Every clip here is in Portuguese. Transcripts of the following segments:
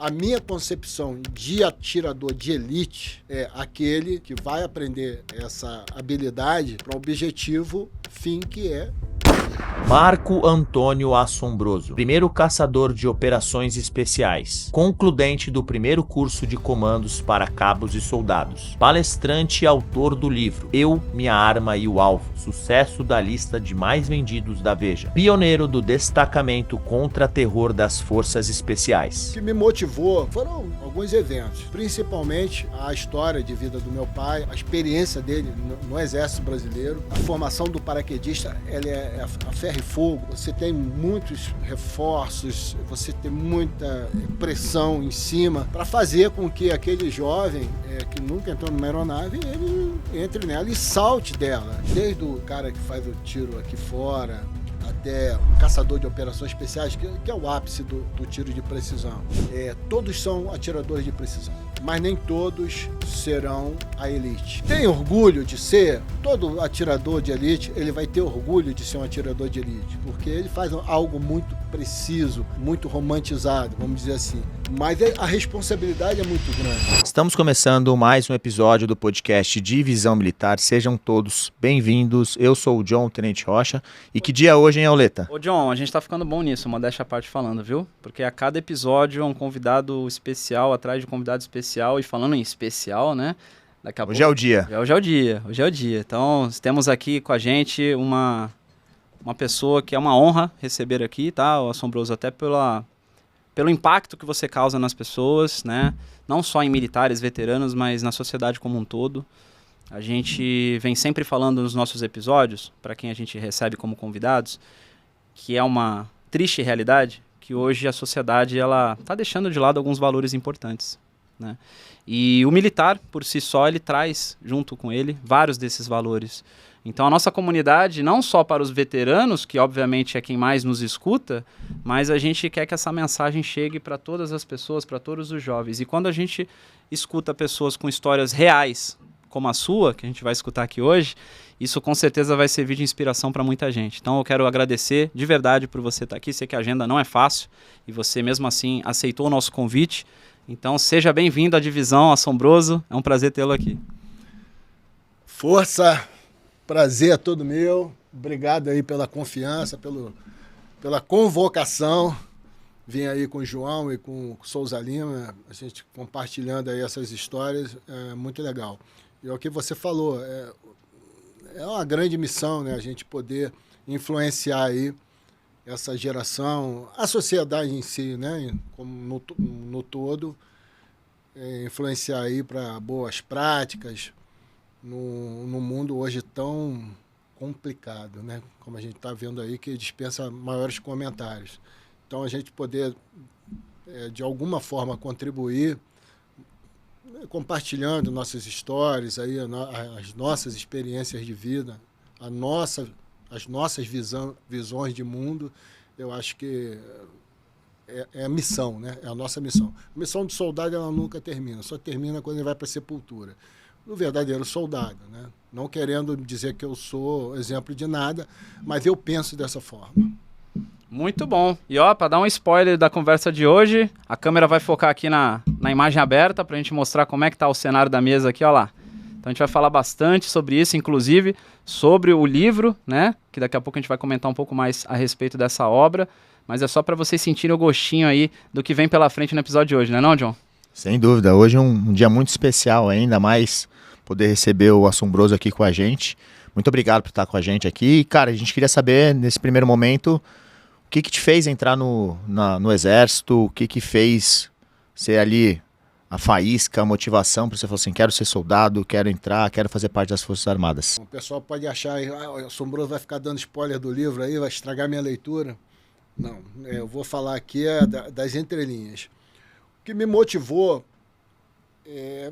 A minha concepção de atirador de elite é aquele que vai aprender essa habilidade para o objetivo fim, que é Marco Antônio Assombroso, primeiro caçador de operações especiais, concludente do primeiro curso de comandos para cabos e soldados, palestrante e autor do livro Eu, Minha Arma e o Alvo, sucesso da lista de mais vendidos da Veja, pioneiro do destacamento contra-terror das forças especiais. O que me motivou foram alguns eventos, principalmente a história de vida do meu pai, a experiência dele no Exército Brasileiro, a formação do paraquedista, ela é a ferro e fogo. Você tem muitos reforços, você tem muita pressão em cima para fazer com que aquele jovem que nunca entrou numa aeronave, ele entre nela e salte dela. Desde o cara que faz o tiro aqui fora, até o caçador de operações especiais, que é o ápice do tiro de precisão. Todos são atiradores de precisão, mas nem todos serão a elite. Tem orgulho de ser? Todo atirador de elite, ele vai ter orgulho de ser um atirador de elite, porque ele faz algo muito preciso, muito romantizado, vamos dizer assim. Mas a responsabilidade é muito grande. Estamos começando mais um episódio do podcast Divisão Militar. Sejam todos bem-vindos. Eu sou o John, Tenente Rocha. E que dia hoje, hein, Auleta? Ô John, a gente tá ficando bom nisso, modéstia à parte falando, viu? Porque a cada episódio é um convidado especial atrás de um convidado especial. E falando em especial, né? Daqui a Hoje é o dia. Hoje é o dia. Então, temos aqui com a gente uma pessoa que é uma honra receber aqui, tá? O Assombroso, até pelo impacto que você causa nas pessoas, né? Não só em militares, veteranos, mas na sociedade como um todo. A gente vem sempre falando nos nossos episódios, para quem a gente recebe como convidados, que é uma triste realidade, que hoje a sociedade ela está deixando de lado alguns valores importantes, né? E o militar, por si só, ele traz junto com ele vários desses valores. Então a nossa comunidade, não só para os veteranos, que obviamente é quem mais nos escuta, mas a gente quer que essa mensagem chegue para todas as pessoas, para todos os jovens. E quando a gente escuta pessoas com histórias reais, como a sua, que a gente vai escutar aqui hoje, isso com certeza vai servir de inspiração para muita gente. Então eu quero agradecer de verdade por você estar aqui. Sei que a agenda não é fácil e você mesmo assim aceitou o nosso convite. Então seja bem-vindo à Divisão Assombroso. É um prazer tê-lo aqui. Força! Prazer é todo meu. Obrigado aí pela confiança, pela convocação. Vim aí com o João e com o Souza Lima, a gente compartilhando aí essas histórias, é muito legal. E é o que você falou, é uma grande missão, né? A gente poder influenciar aí essa geração, a sociedade em si, né? Como no todo, influenciar aí para boas práticas, no mundo hoje tão complicado, né? Como a gente está vendo aí, que dispensa maiores comentários. Então, a gente poder, de alguma forma, contribuir, compartilhando nossas histórias, aí, as nossas experiências de vida, as nossas visões de mundo, eu acho que é a missão, né? É a nossa missão. A missão do soldado, ela nunca termina, só termina quando ele vai para a sepultura. No verdadeiro soldado, né? Não querendo dizer que eu sou exemplo de nada, mas eu penso dessa forma. Muito bom. E ó, para dar um spoiler da conversa de hoje, a câmera vai focar aqui na imagem aberta para a gente mostrar como é que tá o cenário da mesa aqui, ó lá. Então a gente vai falar bastante sobre isso, inclusive sobre o livro, né? Que daqui a pouco a gente vai comentar um pouco mais a respeito dessa obra, mas é só para vocês sentirem o gostinho aí do que vem pela frente no episódio de hoje, né não, John? Sem dúvida, hoje é um dia muito especial, ainda mais poder receber o Assombroso aqui com a gente. Muito obrigado por estar com a gente aqui. E, cara, a gente queria saber, nesse primeiro momento, o que te fez entrar no Exército, o que fez ser ali a faísca, a motivação para você falar assim, quero ser soldado, quero entrar, quero fazer parte das Forças Armadas. O pessoal pode achar, o Assombroso vai ficar dando spoiler do livro aí, vai estragar minha leitura. Não, eu vou falar aqui das entrelinhas. O que me motivou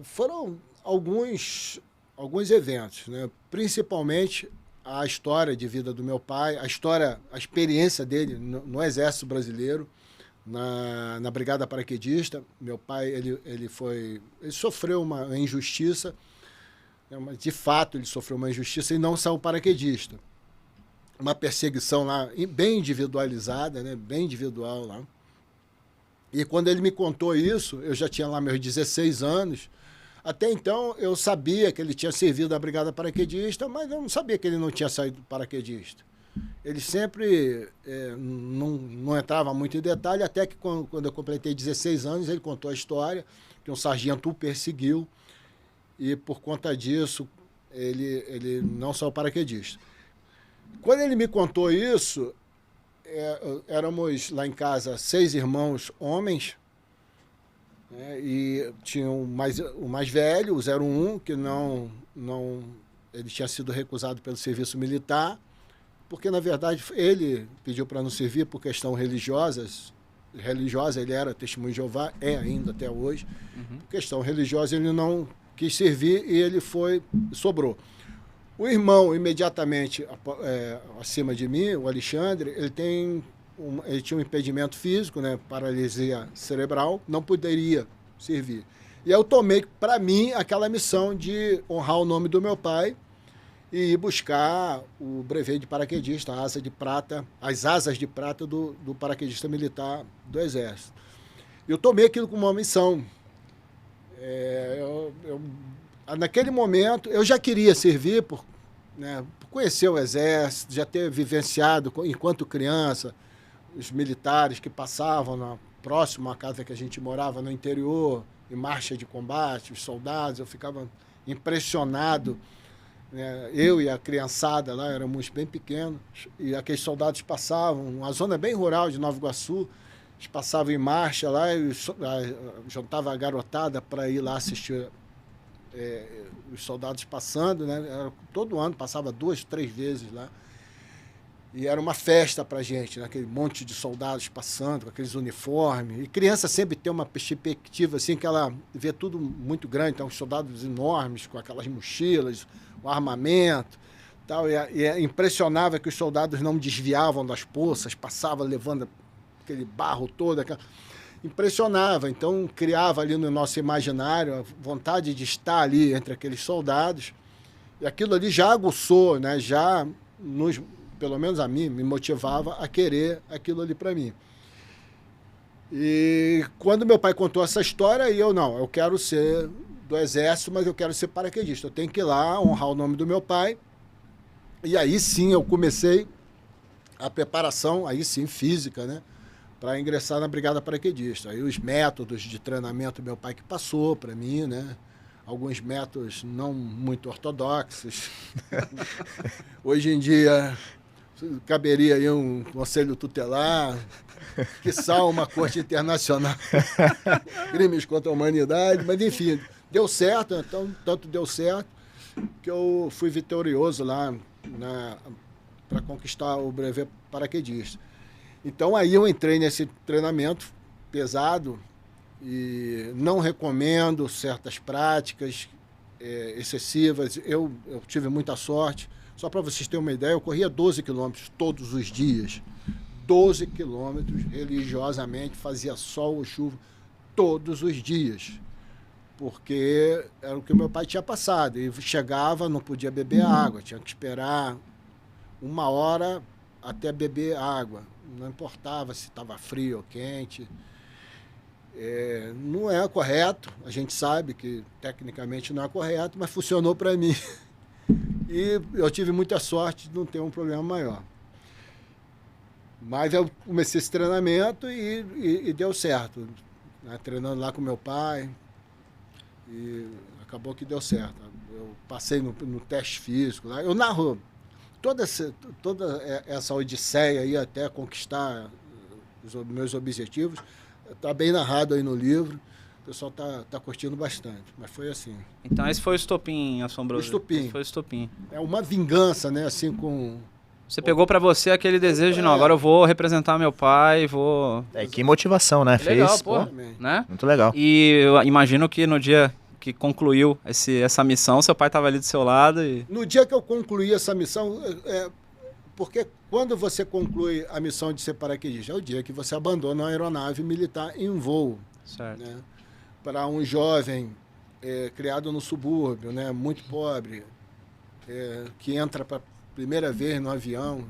foram alguns eventos, né? Principalmente a história de vida do meu pai, a experiência dele no Exército Brasileiro, na Brigada Paraquedista. Meu pai ele sofreu uma injustiça, de fato ele sofreu uma injustiça e não saiu paraquedista. Uma perseguição lá bem individualizada, né? Bem individual lá. E quando ele me contou isso, eu já tinha lá meus 16 anos. Até então, eu sabia que ele tinha servido a Brigada Paraquedista, mas eu não sabia que ele não tinha saído paraquedista. Ele sempre não entrava muito em detalhe, até que quando eu completei 16 anos, ele contou a história que um sargento o perseguiu e, por conta disso, ele não saiu paraquedista. Quando ele me contou isso, éramos lá em casa 6 irmãos homens, né, e tinha o mais velho, o 01, que ele tinha sido recusado pelo serviço militar, porque, na verdade, ele pediu para não servir por questão religiosa, ele era testemunho de Jeová, é ainda até hoje. Por questão religiosa, ele não quis servir e ele sobrou. O irmão, imediatamente acima de mim, o Alexandre, ele tinha um impedimento físico, né, paralisia cerebral, não poderia servir. E eu tomei para mim aquela missão de honrar o nome do meu pai e ir buscar o brevet de paraquedista, as asas de prata do paraquedista militar do Exército. Eu tomei aquilo como uma missão. Naquele momento, eu já queria servir por conhecer o Exército, já ter vivenciado, enquanto criança, os militares que passavam próximo à casa que a gente morava, no interior, em marcha de combate, os soldados, eu ficava impressionado. Eu e a criançada lá éramos bem pequenos, e aqueles soldados passavam, uma zona bem rural de Nova Iguaçu, eles passavam em marcha lá e juntava a garotada para ir lá assistir os soldados passando, né? Todo ano passava 2, 3 vezes lá. E era uma festa para a gente, né? Aquele monte de soldados passando com aqueles uniformes. E criança sempre tem uma perspectiva assim, que ela vê tudo muito grande, então os soldados enormes com aquelas mochilas, o armamento, tal. E impressionava que os soldados não desviavam das poças, passavam levando aquele barro todo. Impressionava, então criava ali no nosso imaginário a vontade de estar ali entre aqueles soldados. E aquilo ali já aguçou, né? Já pelo menos a mim, me motivava a querer aquilo ali para mim. E quando meu pai contou essa história, eu quero ser do Exército, mas eu quero ser paraquedista. Eu tenho que ir lá honrar o nome do meu pai. E aí sim eu comecei a preparação, aí sim física, né, para ingressar na Brigada Paraquedista. Aí os métodos de treinamento meu pai que passou para mim, né, alguns métodos não muito ortodoxos. Hoje em dia caberia aí um conselho tutelar, quiçá uma corte internacional, crimes contra a humanidade, mas enfim, deu certo, então, tanto deu certo que eu fui vitorioso lá para conquistar o brevet paraquedista. Então aí eu entrei nesse treinamento pesado e não recomendo certas práticas excessivas. Eu tive muita sorte. Só para vocês terem uma ideia, eu corria 12 quilômetros todos os dias. 12 quilômetros religiosamente, fazia sol ou chuva todos os dias. Porque era o que meu pai tinha passado. E chegava, não podia beber água, tinha que esperar 1 hora até beber água. Não importava se estava frio ou quente. Não é correto, a gente sabe que tecnicamente não é correto, mas funcionou para mim. E eu tive muita sorte de não ter um problema maior. Mas eu comecei esse treinamento e deu certo. Né? Treinando lá com meu pai. E acabou que deu certo. Eu passei no teste físico. Lá. Eu narro toda essa odisseia aí até conquistar os meus objetivos. Está bem narrado aí no livro. O pessoal tá curtindo bastante, mas foi assim. Então esse foi o estopim, Assombroso. O estopim. Esse foi o estopim. É uma vingança, né? Assim, com... Você pegou pra você aquele desejo de, não, agora eu vou representar meu pai, vou... Que motivação, né? Legal, Fez, pô, né? Muito legal. E eu imagino que no dia que concluiu essa missão, seu pai estava ali do seu lado e... No dia que eu concluí essa missão, porque quando você conclui a missão de ser paraquedista, é o dia que você abandona a aeronave militar em voo. Certo. Né? Para um jovem criado no subúrbio, né, muito pobre, que entra para primeira vez no avião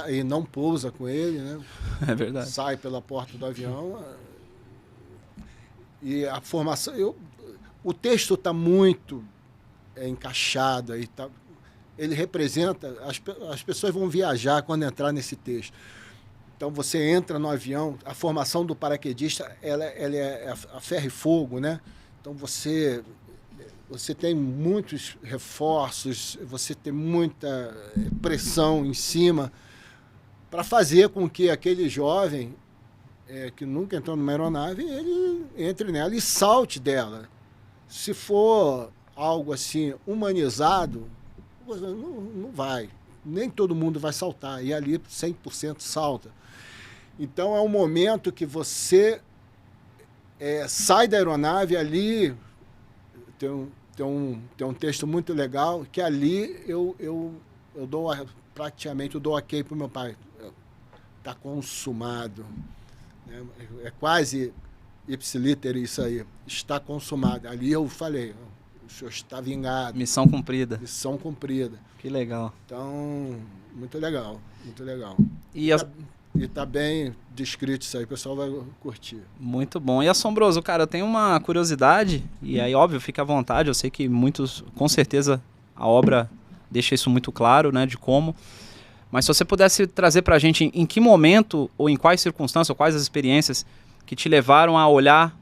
e não pousa com ele, né? É verdade. Sai pela porta do avião, E a formação... o texto está muito encaixado aí, tá? Ele representa... As pessoas vão viajar quando entrar nesse texto. Então, você entra no avião, a formação do paraquedista ela é a ferro e fogo, né? Então, você tem muitos reforços, você tem muita pressão em cima para fazer com que aquele jovem que nunca entrou numa aeronave, ele entre nela e salte dela. Se for algo assim humanizado, não vai. Nem todo mundo vai saltar, e ali 100% salta. Então é um momento que você sai da aeronave, ali tem um texto muito legal, que ali eu dou praticamente eu dou ok para o meu pai. Está consumado. Né? É quase ipsiliter isso aí. Está consumado. Ali eu falei, o senhor está vingado. Missão cumprida. Missão cumprida. Que legal. Então, muito legal, muito legal. E tá bem descrito isso aí, o pessoal vai curtir. Muito bom. E Assombroso, cara, eu tenho uma curiosidade, e aí, óbvio, fica à vontade, eu sei que muitos, com certeza, a obra deixa isso muito claro, né, de como. Mas se você pudesse trazer pra gente em que momento, ou em quais circunstâncias, ou quais as experiências que te levaram a olhar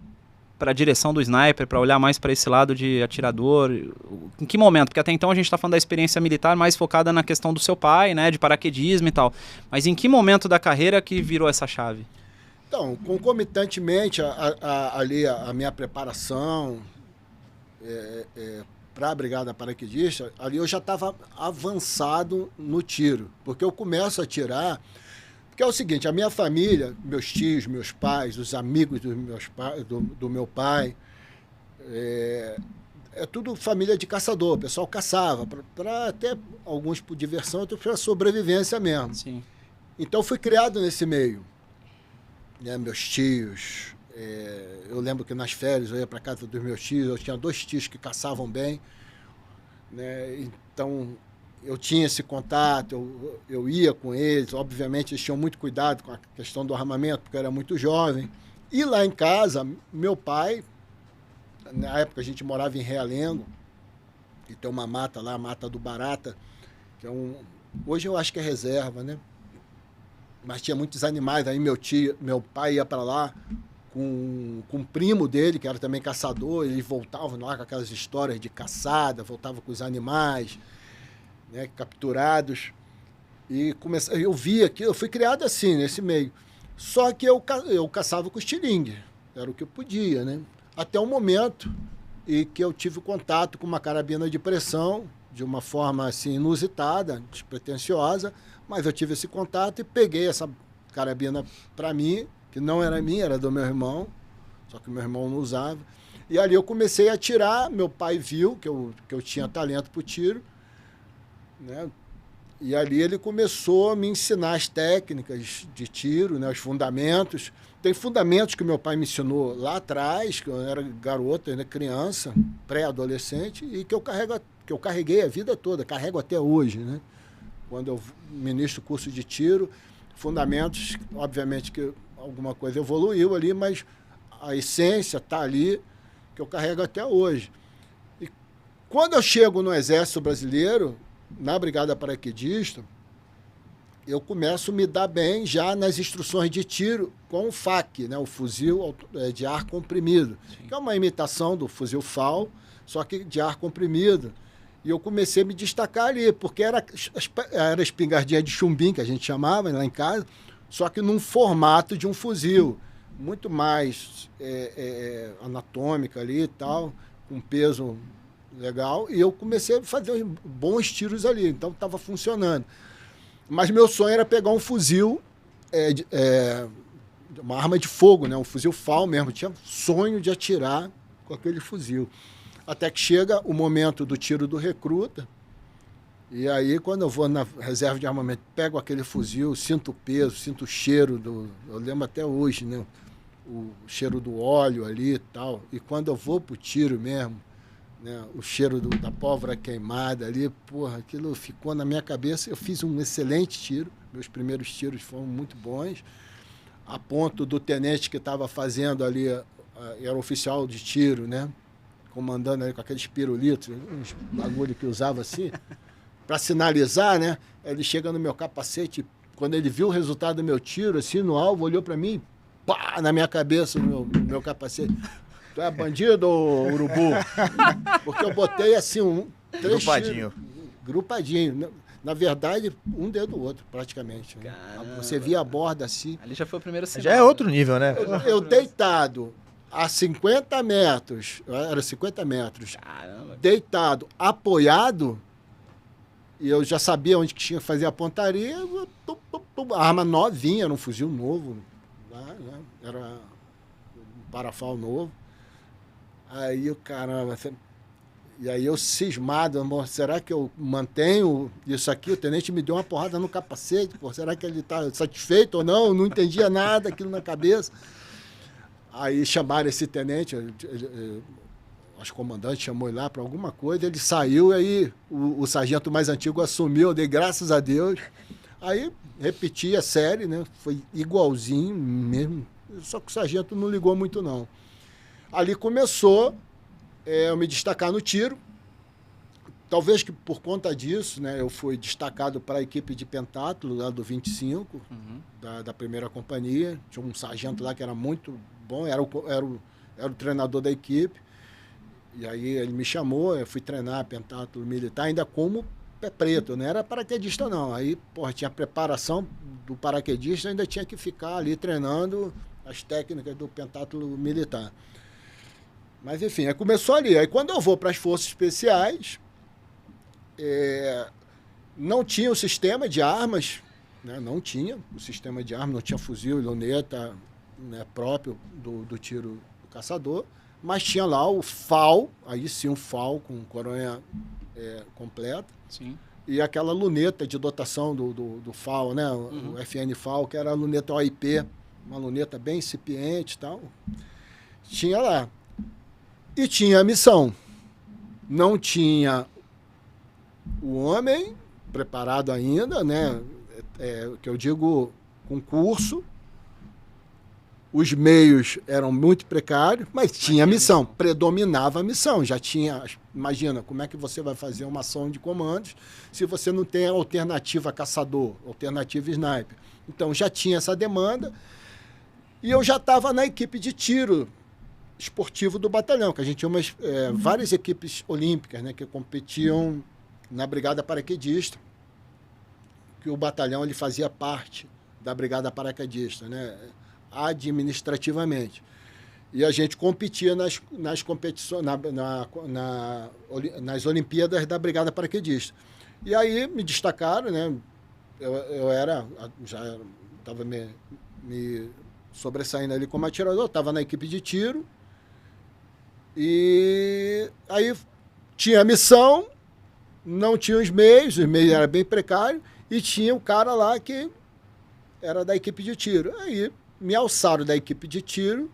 para a direção do sniper, para olhar mais para esse lado de atirador, em que momento? Porque até então a gente está falando da experiência militar mais focada na questão do seu pai, né, de paraquedismo e tal. Mas em que momento da carreira que virou essa chave? Então, concomitantemente ali a minha preparação para a Brigada Paraquedista, ali eu já estava avançado no tiro, porque eu começo a atirar. Porque é o seguinte, a minha família, meus tios, meus pais, os amigos do meu pai, é tudo família de caçador. O pessoal caçava, para até alguns por diversão, outros para sobrevivência mesmo. Sim. Então, fui criado nesse meio. Né? Meus tios, eu lembro que nas férias eu ia para casa dos meus tios, eu tinha 2 tios que caçavam bem. Né? Então, eu tinha esse contato, eu ia com eles, obviamente eles tinham muito cuidado com a questão do armamento, porque eu era muito jovem. E lá em casa, meu pai, na época a gente morava em Realengo, e tem uma mata lá, a Mata do Barata, que hoje eu acho que é reserva, né? Mas tinha muitos animais, aí meu pai ia para lá com um primo dele, que era também caçador, eles voltavam lá com aquelas histórias de caçada, voltavam com os animais, né, capturados, e eu vi aquilo, eu fui criado assim, nesse meio. Só que eu caçava com estilingue, era o que eu podia, né? Até o momento em que eu tive contato com uma carabina de pressão, de uma forma assim inusitada, despretensiosa, mas eu tive esse contato e peguei essa carabina para mim, que não era minha, era do meu irmão, só que o meu irmão não usava. E ali eu comecei a atirar, meu pai viu que eu tinha talento para o tiro, né? E ali ele começou a me ensinar as técnicas de tiro, né? Os fundamentos. Tem fundamentos que meu pai me ensinou lá atrás, que eu era garoto, ainda criança, pré-adolescente, e que eu carreguei a vida toda, carrego até hoje, né? Quando eu ministro curso de tiro, fundamentos, obviamente que alguma coisa evoluiu ali, mas a essência está ali, que eu carrego até hoje. E quando eu chego no Exército Brasileiro, na Brigada Paraquedista, eu começo a me dar bem já nas instruções de tiro com o FAC, né, o fuzil de ar comprimido, que é uma imitação do fuzil FAL, só que de ar comprimido. E eu comecei a me destacar ali, porque era espingardinha de chumbim, que a gente chamava lá em casa, só que num formato de um fuzil, muito mais anatômica ali e tal, com peso legal, e eu comecei a fazer bons tiros ali, então estava funcionando. Mas meu sonho era pegar um fuzil, uma arma de fogo, né? Um fuzil FAL mesmo, eu tinha sonho de atirar com aquele fuzil. Até que chega o momento do tiro do recruta, e aí quando eu vou na reserva de armamento, pego aquele fuzil, sinto o peso, sinto o cheiro, eu lembro até hoje, né? O cheiro do óleo ali e tal, e quando eu vou pro tiro mesmo, né, o cheiro da pólvora queimada ali, porra, aquilo ficou na minha cabeça. Eu fiz um excelente tiro, meus primeiros tiros foram muito bons, a ponto do tenente que estava fazendo ali era oficial de tiro, né? Comandando ali com aqueles pirulitos, uns bagulho que usava assim, para sinalizar, né? Ele chega no meu capacete, quando ele viu o resultado do meu tiro, assim, no alvo, olhou para mim, pá, na minha cabeça, no meu capacete. Tu é bandido, ô urubu? Porque eu botei assim, 3 Grupadinho. tiros, grupadinho. Na verdade, um dentro do outro, praticamente. Né? Você via a borda assim. Ali já foi o primeiro sinal. Já é outro nível, né? Eu deitado a 50 metros, era 50 metros, Caramba. deitado, apoiado, e eu já sabia onde que tinha que fazer a pontaria, a arma novinha, era um fuzil novo, né? Era um parafal novo. Aí o caramba, e aí eu cismado, amor, será que eu mantenho isso aqui? O tenente me deu uma porrada no capacete, pô, será que ele está satisfeito ou não? Eu não entendia nada, aquilo na cabeça. Aí chamaram esse tenente, acho que o comandante chamou ele lá para alguma coisa, ele saiu, aí o sargento mais antigo assumiu, eu dei graças a Deus. Aí repeti a série, né? Foi igualzinho mesmo, só que o sargento não ligou muito não. Ali começou eu me destacar no tiro. Talvez que por conta disso, né, eu fui destacado para a equipe de pentátulo lá do 25, da primeira companhia. Tinha um sargento lá que era muito bom, era o treinador da equipe. E aí ele me chamou, eu fui treinar pentátulo militar, ainda como pé preto, não era paraquedista não. Aí, porra, tinha preparação do paraquedista, ainda tinha que ficar ali treinando as técnicas do pentátulo militar. Mas, enfim, aí começou ali. Aí, quando eu vou para as Forças Especiais, não tinha o sistema de armas, né? Não tinha o sistema de armas, não tinha fuzil e luneta, né, próprio do tiro do caçador, mas tinha lá o FAL, aí sim um FAL com coronha completa, Sim. e aquela luneta de dotação do FAL, né? O FN FAL, que era a luneta OIP, uma luneta bem incipiente e tal. Tinha lá. E tinha a missão. Não tinha o homem preparado ainda, né? Que eu digo, com curso. Os meios eram muito precários, mas tinha a missão. Predominava a missão. Já tinha... Imagina, como é que você vai fazer uma ação de comandos se você não tem a alternativa caçador, alternativa sniper. Então, já tinha essa demanda. E eu já estava na equipe de tiro esportivo do batalhão, que a gente tinha várias equipes olímpicas, né, que competiam na Brigada Paraquedista, que o batalhão ele fazia parte da Brigada Paraquedista, né, administrativamente. E a gente competia nas competições, nas Olimpíadas da Brigada Paraquedista. E aí me destacaram, né, eu já estava me sobressaindo ali como atirador, estava na equipe de tiro. E aí tinha a missão, não tinha os meios eram bem precários, e tinha o cara lá que era da equipe de tiro. Aí me alçaram da equipe de tiro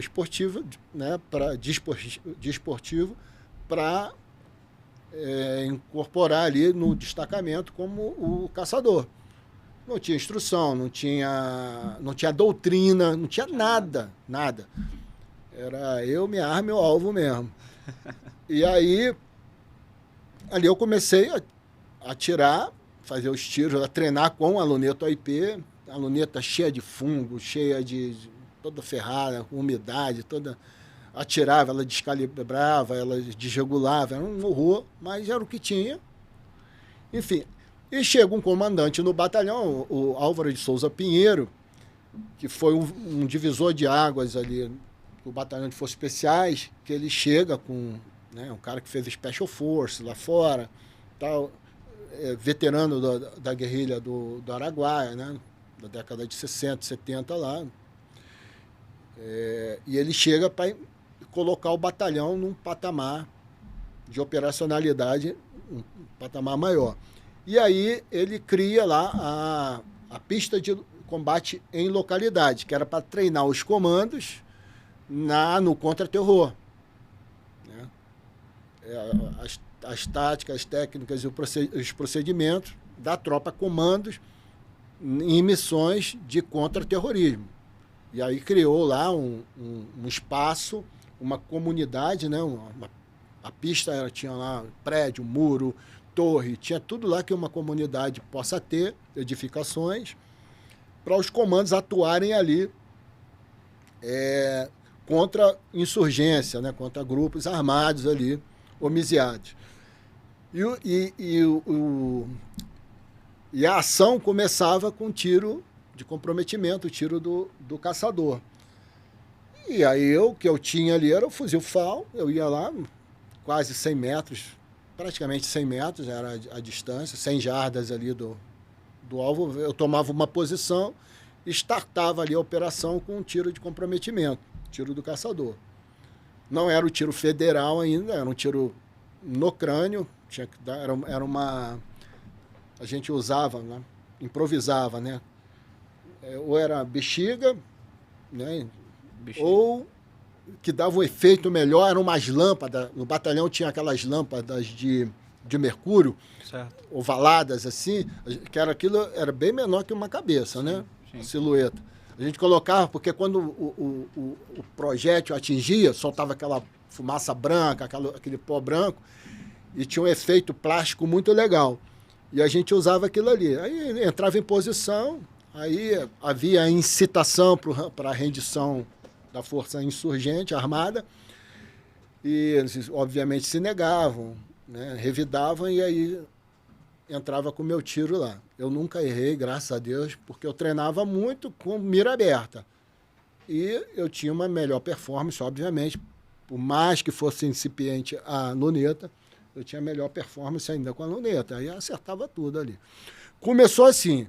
esportiva, né, de esportivo, para incorporar ali no destacamento como o caçador. Não tinha instrução, não tinha doutrina, não tinha nada. Era eu, minha arma e o alvo mesmo. E aí, ali eu comecei a atirar, fazer os tiros, a treinar com a luneta OIP, a luneta cheia de fungo, cheia de toda ferrada, com umidade, toda... Atirava, ela descalibrava, ela desregulava, era um horror, mas era o que tinha. Enfim, e chega um comandante no batalhão, o Álvaro de Souza Pinheiro, que foi um divisor de águas ali do batalhão de Forças Especiais, que ele chega com, né, um cara que fez Special Force lá fora, tal, veterano da guerrilha do Araguaia, né, da década de 60, 70 lá. E ele chega para colocar o batalhão num patamar de operacionalidade, um patamar maior. E aí ele cria lá a pista de combate em localidade, que era para treinar os comandos no contra-terror. Né? As táticas, as técnicas e os procedimentos da tropa comandos em missões de contra-terrorismo. E aí criou lá um espaço, uma comunidade, né? A pista tinha lá prédio, muro, torre, tinha tudo lá que uma comunidade possa ter, edificações, para os comandos atuarem ali contra insurgência, né? Contra grupos armados ali, homiziados. E a ação começava com tiro de comprometimento, o tiro do caçador. E aí o que eu tinha ali era o fuzil FAL, eu ia lá quase 100 metros, praticamente 100 metros era a distância, 100 jardas ali do alvo, eu tomava uma posição e startava ali a operação com um tiro de comprometimento, tiro do caçador. Não era o tiro federal ainda, era um tiro no crânio, tinha que dar, era uma... A gente usava, né? Improvisava, né? Ou era bexiga, né? Ou que dava um efeito melhor, eram umas lâmpadas. No batalhão tinha aquelas lâmpadas de mercúrio, certo, ovaladas assim, que era bem menor que uma cabeça, né? Sim. A silhueta. A gente colocava, porque quando o projétil atingia, soltava aquela fumaça branca, aquele pó branco, e tinha um efeito plástico muito legal. E a gente usava aquilo ali. Aí entrava em posição, aí havia a incitação para a rendição da força insurgente armada, e eles obviamente se negavam, né, revidavam, e aí entrava com o meu tiro lá. Eu nunca errei, graças a Deus, porque eu treinava muito com mira aberta. E eu tinha uma melhor performance, obviamente, por mais que fosse incipiente a luneta, eu tinha melhor performance ainda com a luneta. Aí eu acertava tudo ali. Começou assim,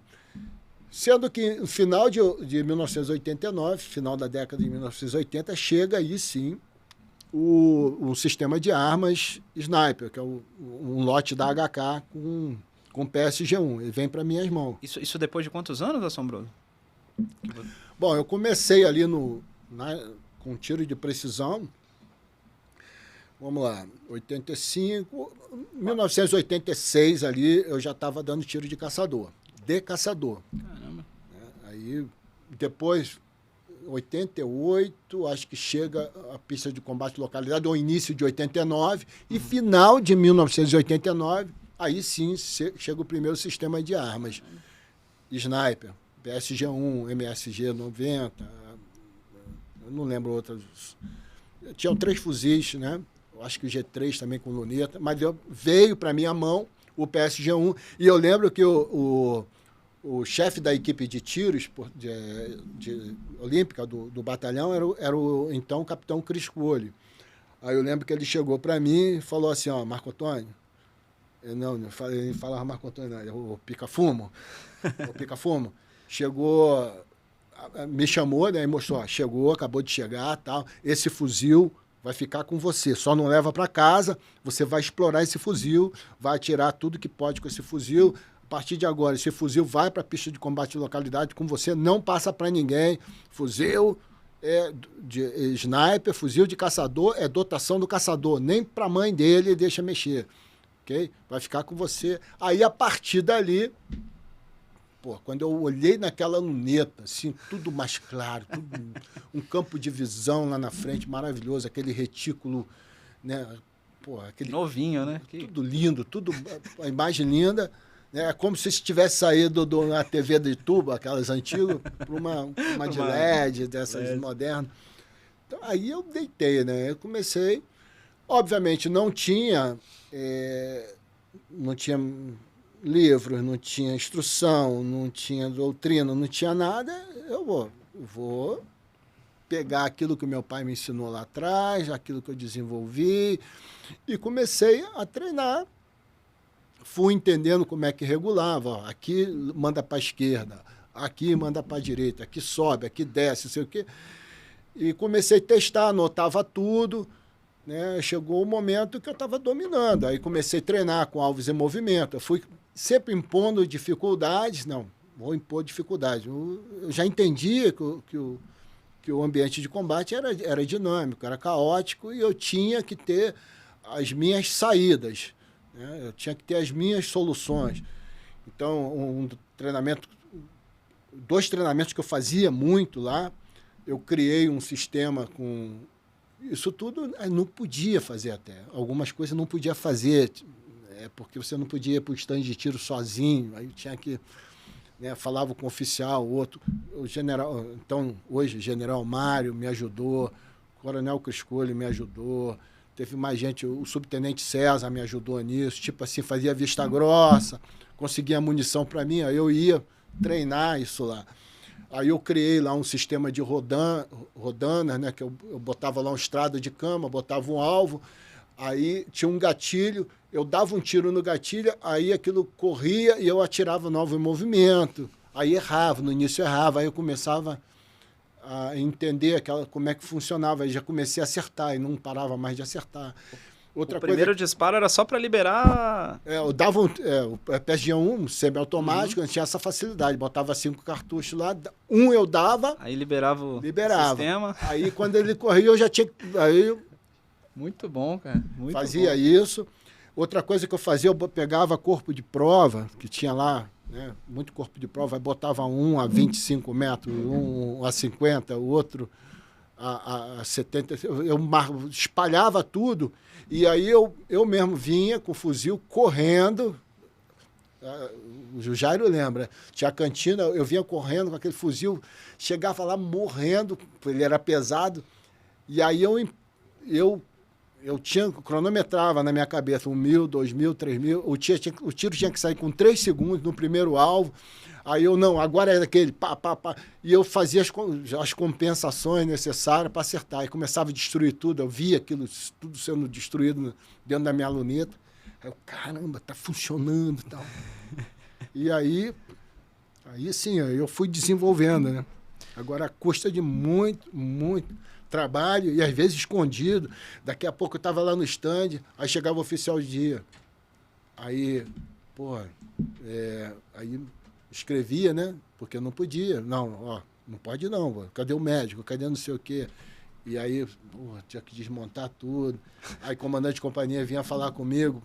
sendo que no final de 1989, final da década de 1980, chega aí sim o sistema de armas Sniper, que é um lote da HK com PSG-1. Ele vem para minhas mãos. Isso depois de quantos anos, Assombroso? Bom, eu comecei ali com tiro de precisão. Vamos lá, 85, 1986 ali eu já estava dando tiro de caçador. Caramba. Aí depois, 88, acho que chega a pista de combate localizada, ou início de 89, e final de 1989, aí sim chega o primeiro sistema de armas. Sniper, PSG-1, MSG-90, eu não lembro outras. Tinham 3 fuzis, né? Eu acho que o G3 também com luneta, mas veio para minha mão o PSG-1, e eu lembro que o chefe da equipe de tiros de olímpica do batalhão era o então capitão Cris Coelho. Aí eu lembro que ele chegou para mim e falou assim, ó, Marco Antônio, ele falava Marco Antônio, não, o Pica-Fumo, chegou, me chamou, né, e mostrou, ó, chegou, acabou de chegar, tal, esse fuzil vai ficar com você, só não leva para casa, você vai explorar esse fuzil, vai atirar tudo que pode com esse fuzil. A partir de agora, esse fuzil vai para a pista de combate de localidade com você, não passa para ninguém. Fuzil de sniper, fuzil de caçador, é dotação do caçador, nem para a mãe dele deixa mexer, ok? Vai ficar com você. Aí, a partir dali, quando eu olhei naquela luneta, assim, tudo mais claro, um campo de visão lá na frente, maravilhoso, aquele retículo, né? Aquele novinho, né? Tudo lindo, a imagem linda, né? Como se tivesse saído na TV de tubo, aquelas antigas, para uma de LED, dessas modernas. Então, aí eu deitei, né? Eu comecei, obviamente não tinha livros, não tinha instrução, não tinha doutrina, não tinha nada. Eu vou pegar aquilo que o meu pai me ensinou lá atrás, aquilo que eu desenvolvi, e comecei a treinar. Fui entendendo como é que regulava. Ó, aqui manda para a esquerda, aqui manda para a direita, aqui sobe, aqui desce, não sei o quê. E comecei a testar, anotava tudo. Né? Chegou o momento que eu estava dominando. Aí comecei a treinar com alvos em movimento. Eu fui sempre impondo dificuldades. Não, vou impor dificuldades. Eu já entendia que o ambiente de combate era dinâmico, era caótico, e eu tinha que ter as minhas saídas, né? Eu tinha que ter as minhas soluções. Então, 2 treinamentos que eu fazia muito lá, eu criei um sistema com... Isso tudo não podia fazer até. Algumas coisas não podia fazer, porque você não podia ir para o stand de tiro sozinho, aí tinha que... Né, falava com o oficial, o outro, o general, então hoje, general Mário me ajudou, coronel Criscoli me ajudou, teve mais gente, o subtenente César me ajudou nisso, tipo assim, fazia vista grossa, conseguia munição para mim, aí eu ia treinar isso lá. Aí eu criei lá um sistema de rodanas, né, que eu botava lá um estrada de cama, botava um alvo, aí tinha um gatilho, eu dava um tiro no gatilho, aí aquilo corria e eu atirava novo em movimento. Aí errava, no início errava, aí eu começava a entender como é que funcionava, aí já comecei a acertar e não parava mais de acertar. Outra o primeiro disparo era só para liberar... eu dava o PSG-1, semiautomático, eu tinha essa facilidade, botava 5 cartuchos lá, um eu dava... Aí liberava o sistema. Aí quando ele corria eu já tinha... Aí, muito bom, cara. Muito fazia bom. isso. Outra coisa que eu fazia, eu pegava corpo de prova, que tinha lá, né, muito corpo de prova, aí botava um a 25 metros, um a 50, o outro a 70. Eu espalhava tudo, e aí eu mesmo vinha com o fuzil correndo. O Jairo lembra, tinha a cantina, eu vinha correndo com aquele fuzil, chegava lá morrendo, ele era pesado, e aí eu cronometrava na minha cabeça 1.000, 2.000, 3.000. O tiro tinha que sair com 3 segundos no primeiro alvo. Aí agora é aquele pá, pá, pá. E eu fazia as compensações necessárias para acertar. E começava a destruir tudo. Eu via aquilo tudo sendo destruído dentro da minha luneta. Aí eu, caramba, tá funcionando e tal. E aí sim, eu fui desenvolvendo, né? Agora, a custa de muito trabalho, e às vezes escondido. Daqui a pouco eu estava lá no stand, aí chegava o oficial de dia. Aí, aí escrevia, né? Porque eu não podia. Não pode não, cadê o médico? Cadê não sei o quê? E aí, tinha que desmontar tudo. Aí o comandante de companhia vinha falar comigo.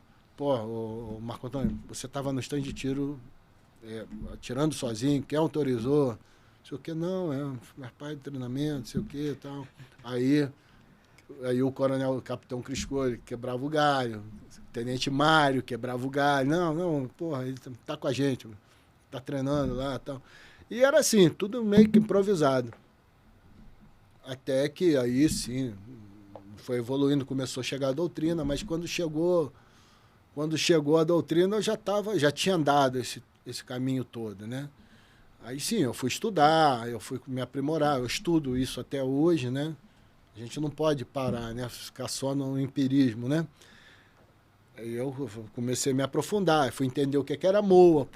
Marco Antônio, você estava no stand de tiro atirando sozinho, quem autorizou? Sei o que, não, é pai de treinamento, não sei o que e tal. Aí o capitão Criscoli quebrava o galho, o tenente Mário quebrava o galho. Não, ele tá com a gente, tá treinando lá e tal. E era assim, tudo meio que improvisado. Até que aí sim, foi evoluindo, começou a chegar a doutrina, mas quando chegou a doutrina, eu já tinha andado esse caminho todo, né? Aí sim, eu fui estudar, eu fui me aprimorar, eu estudo isso até hoje, né? A gente não pode parar, né? Ficar só no empirismo, né? Aí eu comecei a me aprofundar, fui entender o que era MOA,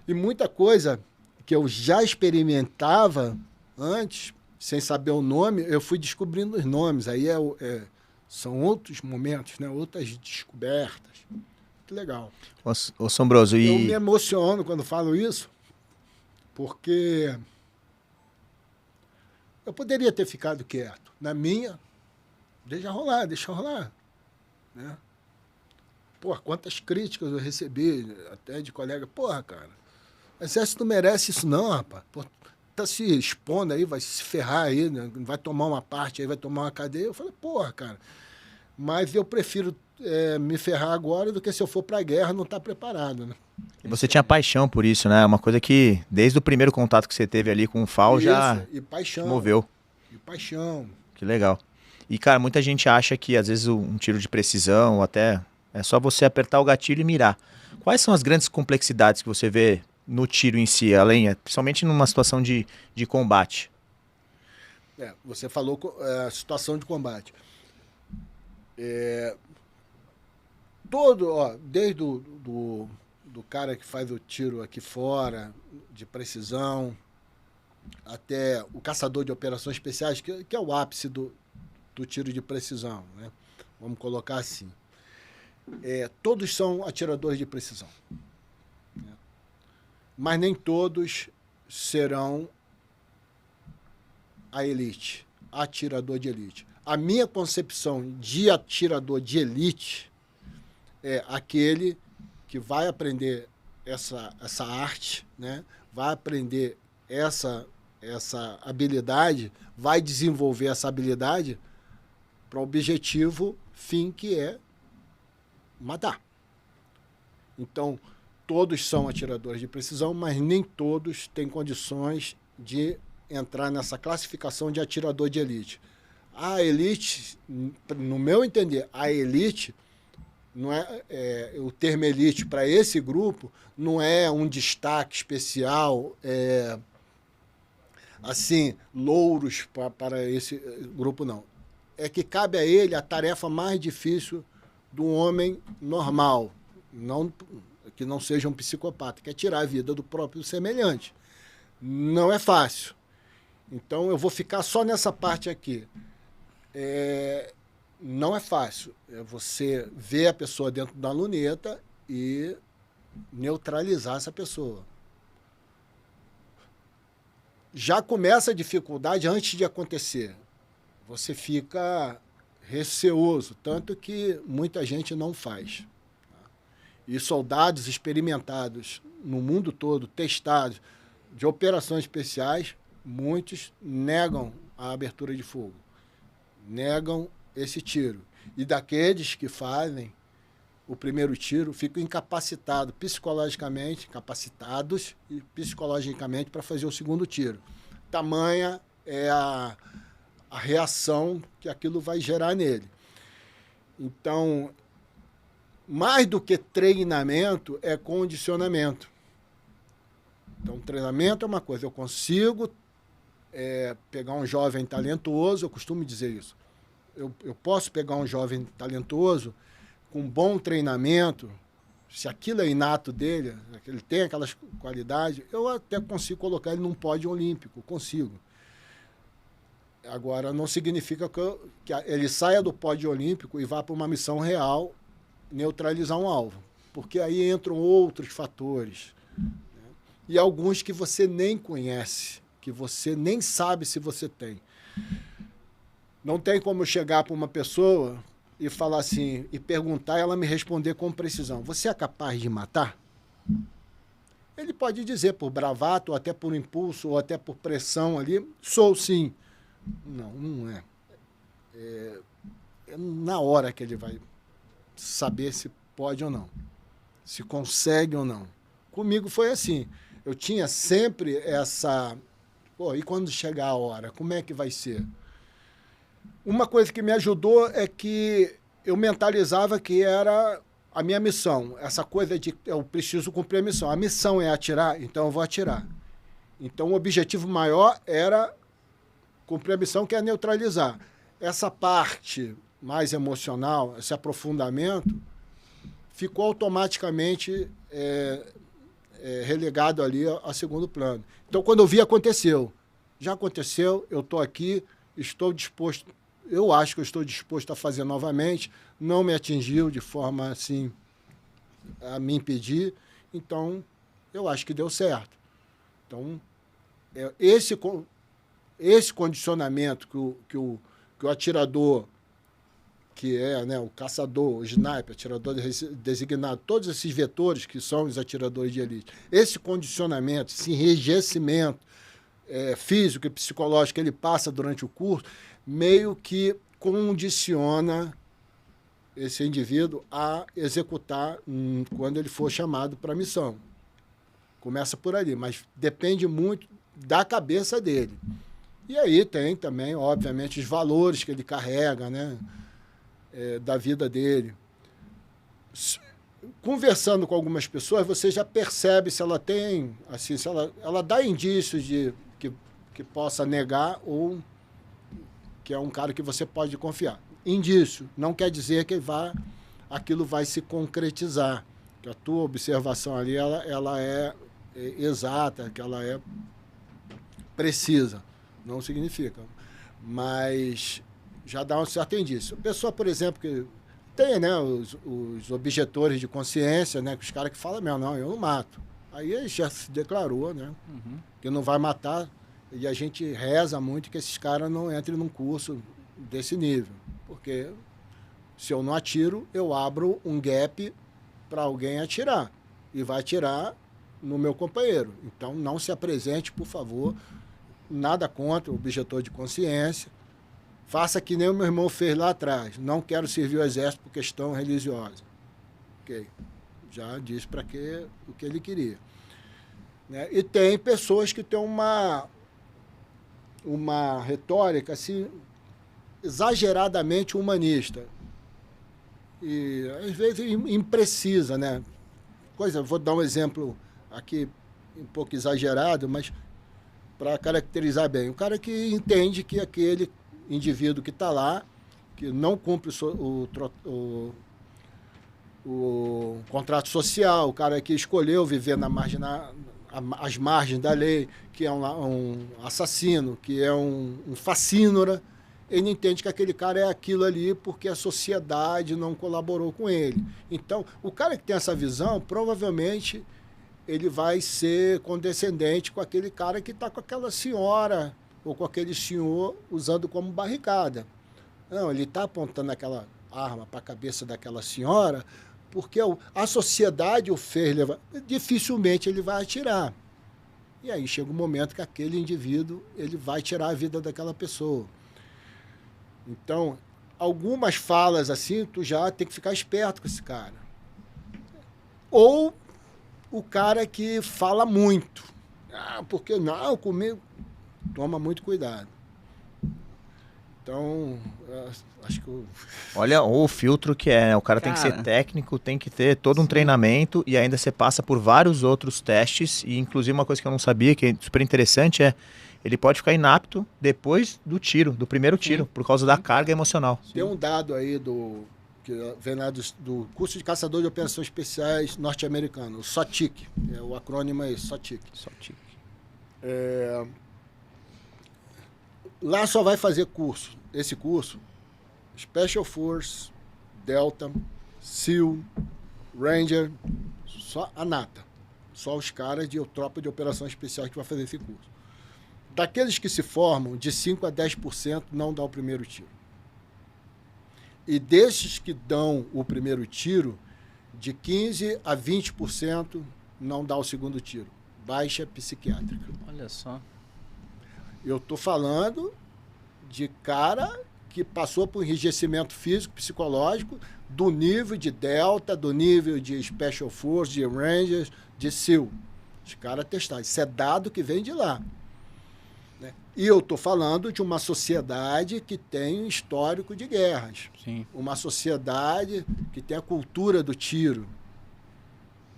e muita coisa que eu já experimentava antes, sem saber o nome, eu fui descobrindo os nomes, aí são outros momentos, né? Outras descobertas. Muito legal. Ô Sombroso, eu me emociono quando falo isso, porque eu poderia ter ficado quieto. Na minha, deixa rolar. Né? Quantas críticas eu recebi, até de colega. Cara, o exército não merece isso não, rapaz. Tá se expondo aí, vai se ferrar aí, né? Vai tomar uma parte aí, vai tomar uma cadeia. Eu falei, cara, mas eu prefiro me ferrar agora do que se eu for pra guerra não estar preparado, né? E você tinha paixão por isso, né? Uma coisa que, desde o primeiro contato que você teve ali com o FAO, já te moveu. E paixão. Que legal. E, cara, muita gente acha que, às vezes, um tiro de precisão, ou até é só você apertar o gatilho e mirar. Quais são as grandes complexidades que você vê no tiro em si, principalmente numa situação de combate? Você falou situação de combate. Desde do cara que faz o tiro aqui fora, de precisão, até o caçador de operações especiais, que é o ápice do tiro de precisão, né? Vamos colocar assim. Todos são atiradores de precisão. Né? Mas nem todos serão a elite, atirador de elite. A minha concepção de atirador de elite é aquele que vai aprender essa arte, né? Vai aprender essa essa habilidade, vai desenvolver essa habilidade para o objetivo fim, que é matar. Então, todos são atiradores de precisão, mas nem todos têm condições de entrar nessa classificação de atirador de elite. A elite, no meu entender, a elite, não é o termo elite para esse grupo, não é um destaque especial, assim, louros para esse grupo, não. É que cabe a ele a tarefa mais difícil do homem normal, não, que não seja um psicopata, que é tirar a vida do próprio semelhante. Não é fácil. Então, eu vou ficar só nessa parte aqui. Não é fácil. É você ver a pessoa dentro da luneta e neutralizar essa pessoa. Já começa a dificuldade antes de acontecer. Você fica receoso, tanto que muita gente não faz. E soldados experimentados no mundo todo, testados, de operações especiais, muitos negam a abertura de fogo, negam esse tiro. E daqueles que fazem o primeiro tiro, ficam incapacitados e psicologicamente para fazer o segundo tiro. Tamanha é a reação que aquilo vai gerar nele. Então, mais do que treinamento, é condicionamento. Então, treinamento é uma coisa. Eu consigo pegar um jovem talentoso, eu costumo dizer isso. Eu posso pegar um jovem talentoso com bom treinamento, se aquilo é inato dele, ele tem aquelas qualidades, eu até consigo colocar ele num pódio olímpico, consigo. Agora, não significa que ele saia do pódio olímpico e vá para uma missão real neutralizar um alvo, porque aí entram outros fatores, né? E alguns que você nem conhece, que você nem sabe se você tem. Não tem como chegar para uma pessoa e falar assim, e perguntar, ela me responder com precisão: você é capaz de matar? Ele pode dizer por bravato, ou até por impulso, ou até por pressão ali, sou sim. Não, não é. É na hora que ele vai saber se pode ou não, se consegue ou não. Comigo foi assim. Eu tinha sempre essa... Pô, e quando chegar a hora, como é que vai ser? Uma coisa que me ajudou é que eu mentalizava que era a minha missão. Essa coisa de eu preciso cumprir a missão. A missão é atirar, então eu vou atirar. Então o objetivo maior era cumprir a missão, que é neutralizar. Essa parte mais emocional, esse aprofundamento, ficou automaticamente relegado ali a segundo plano. Então, quando eu vi, aconteceu. Já aconteceu, eu estou aqui, estou disposto, eu acho que eu estou disposto a fazer novamente, não me atingiu de forma assim a me impedir, então eu acho que deu certo. Então, esse condicionamento que o atirador, que é, né, o caçador, o sniper, atirador designado, todos esses vetores que são os atiradores de elite, esse condicionamento, esse enrijecimento físico e psicológico que ele passa durante o curso, meio que condiciona esse indivíduo a executar quando ele for chamado para a missão. Começa por ali, mas depende muito da cabeça dele. E aí tem também, obviamente, os valores que ele carrega, né, da vida dele. Conversando com algumas pessoas, você já percebe se ela tem, assim, se ela dá indícios de que possa negar ou que é um cara que você pode confiar. Indício não quer dizer que aquilo vai se concretizar, que a tua observação ali ela é exata, que ela é precisa. Não significa. Mas já dá um certo indício. A pessoa, por exemplo, que tem, né, os objetores de consciência, né, que os caras que falam, não, eu não mato. Aí ele já se declarou, né, que não vai matar, e a gente reza muito que esses caras não entrem num curso desse nível, porque se eu não atiro, eu abro um gap para alguém atirar, e vai atirar no meu companheiro. Então, não se apresente, por favor, nada contra o objetor de consciência. Faça que nem o meu irmão fez lá atrás. Não quero servir o exército por questão religiosa. Ok. Já disse para que o que ele queria. Né? E tem pessoas que têm uma retórica assim, exageradamente humanista. E, às vezes, imprecisa, né? Vou dar um exemplo aqui, um pouco exagerado, mas para caracterizar bem. O cara que entende que aquele indivíduo que está lá, que não cumpre o contrato social, o cara que escolheu viver às margens da lei, que é um assassino, que é um facínora, ele entende que aquele cara é aquilo ali porque a sociedade não colaborou com ele. Então, o cara que tem essa visão, provavelmente, ele vai ser condescendente com aquele cara que está com aquela senhora ou com aquele senhor usando como barricada. Não, ele está apontando aquela arma para a cabeça daquela senhora porque a sociedade o fez levar. Dificilmente ele vai atirar. E aí chega um momento que aquele indivíduo ele vai tirar a vida daquela pessoa. Então, algumas falas assim, tu já tem que ficar esperto com esse cara. Ou o cara que fala muito. Porque não, comigo... Toma muito cuidado. Então, acho que... Olha o filtro que é, né? O cara tem que ser técnico, tem que ter todo um treinamento e ainda você passa por vários outros testes. E inclusive uma coisa que eu não sabia, que é super interessante, ele pode ficar inapto depois do primeiro tiro, por causa da carga emocional. Tem um dado aí que vem lá do curso de caçador de operações especiais norte-americano, o SOTIC. O acrônimo é SOTIC. Lá só vai fazer esse curso, Special Force, Delta, SEAL, Ranger, só a nata. Só os caras de tropa de operações especiais que vai fazer esse curso. Daqueles que se formam, de 5% a 10% não dá o primeiro tiro. E desses que dão o primeiro tiro, de 15% a 20% não dá o segundo tiro. Baixa psiquiátrica. Olha só. Eu estou falando de cara que passou por enrijecimento físico, psicológico, do nível de Delta, do nível de Special Force, de Rangers, de SEAL. Os caras testaram. Isso é dado que vem de lá. Né? E eu estou falando de uma sociedade que tem um histórico de guerras. Sim. Uma sociedade que tem a cultura do tiro.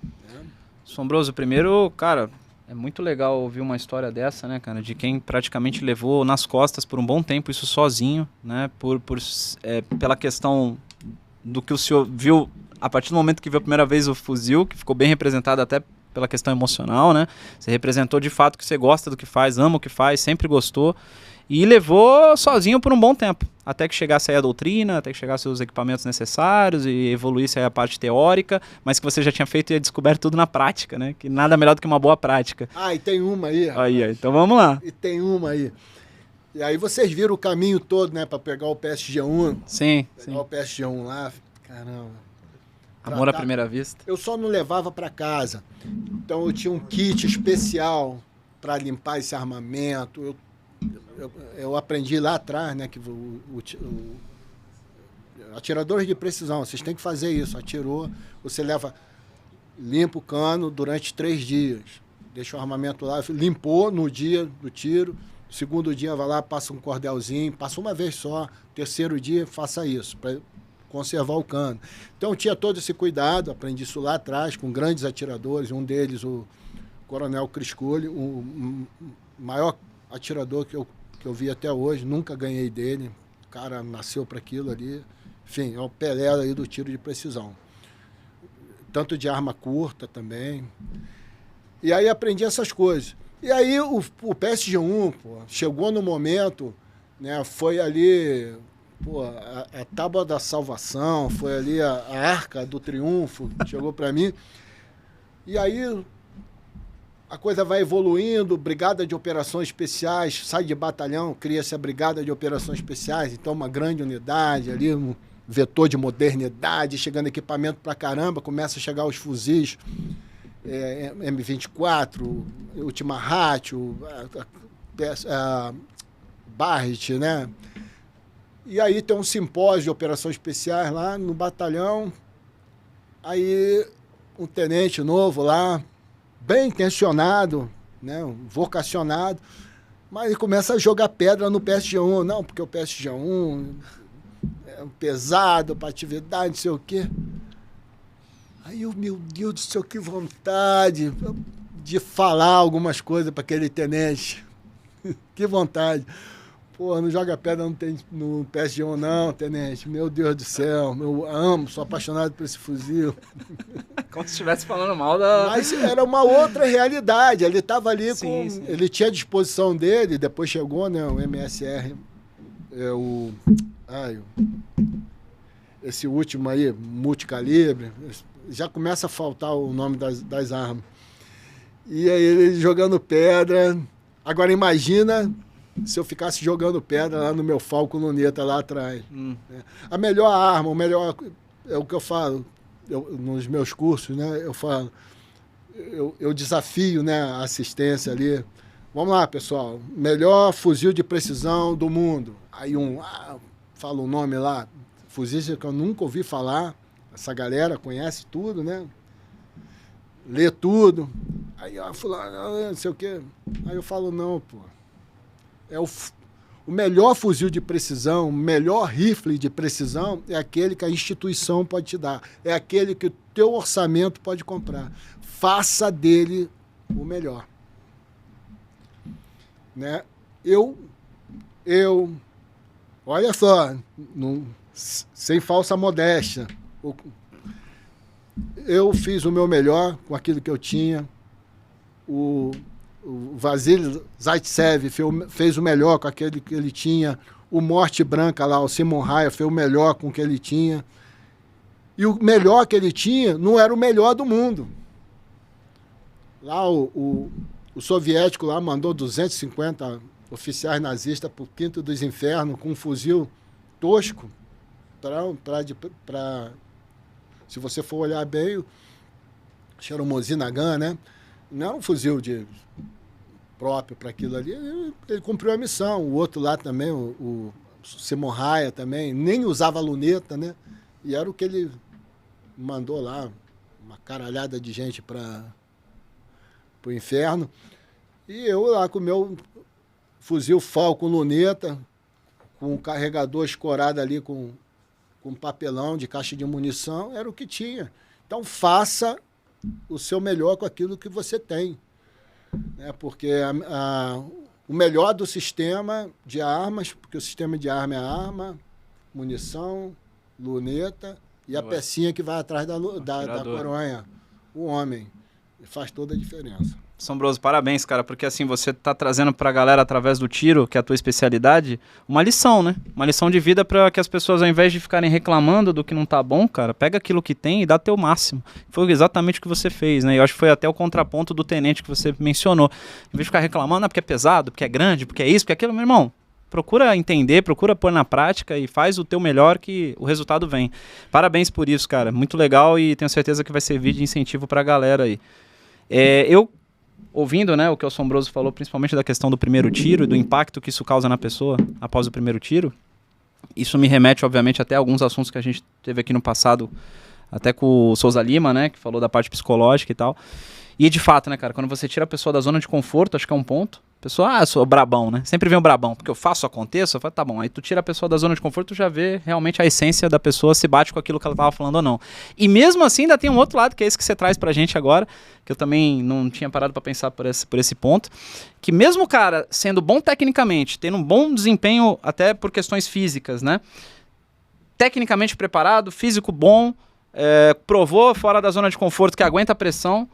Né? Assombroso, primeiro, cara... É muito legal ouvir uma história dessa, né, cara? De quem praticamente levou nas costas por um bom tempo isso sozinho, né? Pela questão do que o senhor viu a partir do momento que viu a primeira vez o fuzil, que ficou bem representado até pela questão emocional, né? Você representou de fato que você gosta do que faz, ama o que faz, sempre gostou. E levou sozinho por um bom tempo, até que chegasse aí a doutrina, até que chegasse os equipamentos necessários e evoluísse aí a parte teórica, mas que você já tinha feito e descoberto tudo na prática, né? Que nada melhor do que uma boa prática. E tem uma aí. Aí, então vamos lá. E tem uma aí. E aí vocês viram o caminho todo, né? Para pegar o PSG-1. Sim, pegar o PSG-1 lá. Caramba. Amor à primeira vista. Eu só não levava para casa. Então eu tinha um kit especial para limpar esse armamento. Eu aprendi lá atrás, né, que atiradores de precisão, vocês têm que fazer isso. Atirou, você limpa o cano durante 3 dias. Deixa o armamento lá, limpou no dia do tiro. Segundo dia, vai lá, passa um cordelzinho, passa uma vez só. Terceiro dia, faça isso, para conservar o cano. Então, tinha todo esse cuidado, aprendi isso lá atrás, com grandes atiradores. Um deles, o Coronel Criscolli, o maior atirador que eu vi até hoje, nunca ganhei dele. O cara nasceu para aquilo ali. Enfim, é o Pelé aí do tiro de precisão. Tanto de arma curta também. E aí aprendi essas coisas. E aí o PSG-1, chegou no momento, né, foi ali a tábua da salvação, foi ali a arca do triunfo, chegou para mim. E aí a coisa vai evoluindo, brigada de operações especiais, sai de batalhão, cria-se a brigada de operações especiais, então uma grande unidade ali, um vetor de modernidade, chegando equipamento pra caramba, começa a chegar os fuzis M24, Ultima Ratio, Barret, né? E aí tem um simpósio de operações especiais lá no batalhão. Aí um tenente novo lá, bem intencionado, né? Vocacionado, mas ele começa a jogar pedra no PSG-1. Não, porque o PSG-1 é pesado para atividade, não sei o quê. Aí eu, meu Deus do céu, que vontade de falar algumas coisas para aquele tenente. Que vontade. Pô, não joga pedra no PSG-1 não, tenente. Meu Deus do céu, eu amo, sou apaixonado por esse fuzil. Como se estivesse falando mal da... Mas era uma outra realidade. Ele estava ali sim, com... sim. Ele tinha à disposição dele, depois chegou, né, o MSR, esse último aí, multicalibre, já começa a faltar o nome das armas. E aí ele jogando pedra. Agora imagina se eu ficasse jogando pedra lá no meu Falco Luneta lá atrás. Né? A melhor arma, o melhor... É o que eu falo nos meus cursos, né? Eu falo... Eu desafio, né, a assistência ali. Vamos lá, pessoal. Melhor fuzil de precisão do mundo. Aí fala um nome lá. Fuzil que eu nunca ouvi falar. Essa galera conhece tudo, né? Lê tudo. Aí, fulano, não sei o quê. Aí eu falo, não, pô. É o melhor fuzil de precisão, o melhor rifle de precisão é aquele que a instituição pode te dar. É aquele que o teu orçamento pode comprar. Faça dele o melhor. Né? Olha só, sem falsa modéstia, eu fiz o meu melhor com aquilo que eu tinha. O Vasily Zaitsev fez o melhor com aquele que ele tinha. O Morte Branca lá, o Simon Raya, fez o melhor com o que ele tinha. E o melhor que ele tinha não era o melhor do mundo. Lá o soviético lá mandou 250 oficiais nazistas para o Quinto dos Infernos com um fuzil tosco. Se você for olhar bem, o Cheromozina Gun, né? Não era um fuzil próprio para aquilo ali. Ele cumpriu a missão. O outro lá também, o Simon Raya também, nem usava luneta, né? E era o que ele mandou lá, uma caralhada de gente para o inferno. E eu lá com o meu fuzil Falcon luneta, com um carregador escorado ali com papelão de caixa de munição, era o que tinha. Então faça o seu melhor com aquilo que você tem. Né? Porque o melhor do sistema de armas, porque o sistema de arma é arma, munição, luneta e a pecinha que vai atrás da coronha, o homem. Faz toda a diferença. Assombroso, parabéns, cara, porque assim, você tá trazendo pra galera, através do tiro, que é a tua especialidade, uma lição, né? Uma lição de vida pra que as pessoas, ao invés de ficarem reclamando do que não tá bom, cara, pega aquilo que tem e dá teu máximo. Foi exatamente o que você fez, né? Eu acho que foi até o contraponto do tenente que você mencionou. Em vez de ficar reclamando, porque é pesado, porque é grande, porque é isso, porque é aquilo, meu irmão, procura entender, procura pôr na prática e faz o teu melhor que o resultado vem. Parabéns por isso, cara. Muito legal e tenho certeza que vai servir de incentivo pra galera aí. Ouvindo, né, o que o Assombroso falou, principalmente da questão do primeiro tiro e do impacto que isso causa na pessoa após o primeiro tiro, isso me remete, obviamente, até a alguns assuntos que a gente teve aqui no passado, até com o Souza Lima, né, que falou da parte psicológica e tal. E, de fato, né, cara, quando você tira a pessoa da zona de conforto, acho que é um ponto. A pessoa, eu sou brabão, né? Sempre vem o brabão, porque eu faço, aconteça, eu falo, tá bom. Aí tu tira a pessoa da zona de conforto, tu já vê realmente a essência da pessoa, se bate com aquilo que ela tava falando ou não. E mesmo assim, ainda tem um outro lado, que é esse que você traz pra gente agora, que eu também não tinha parado pra pensar por esse ponto, que mesmo o cara sendo bom tecnicamente, tendo um bom desempenho até por questões físicas, né? Tecnicamente preparado, físico bom, provou fora da zona de conforto que aguenta a pressão,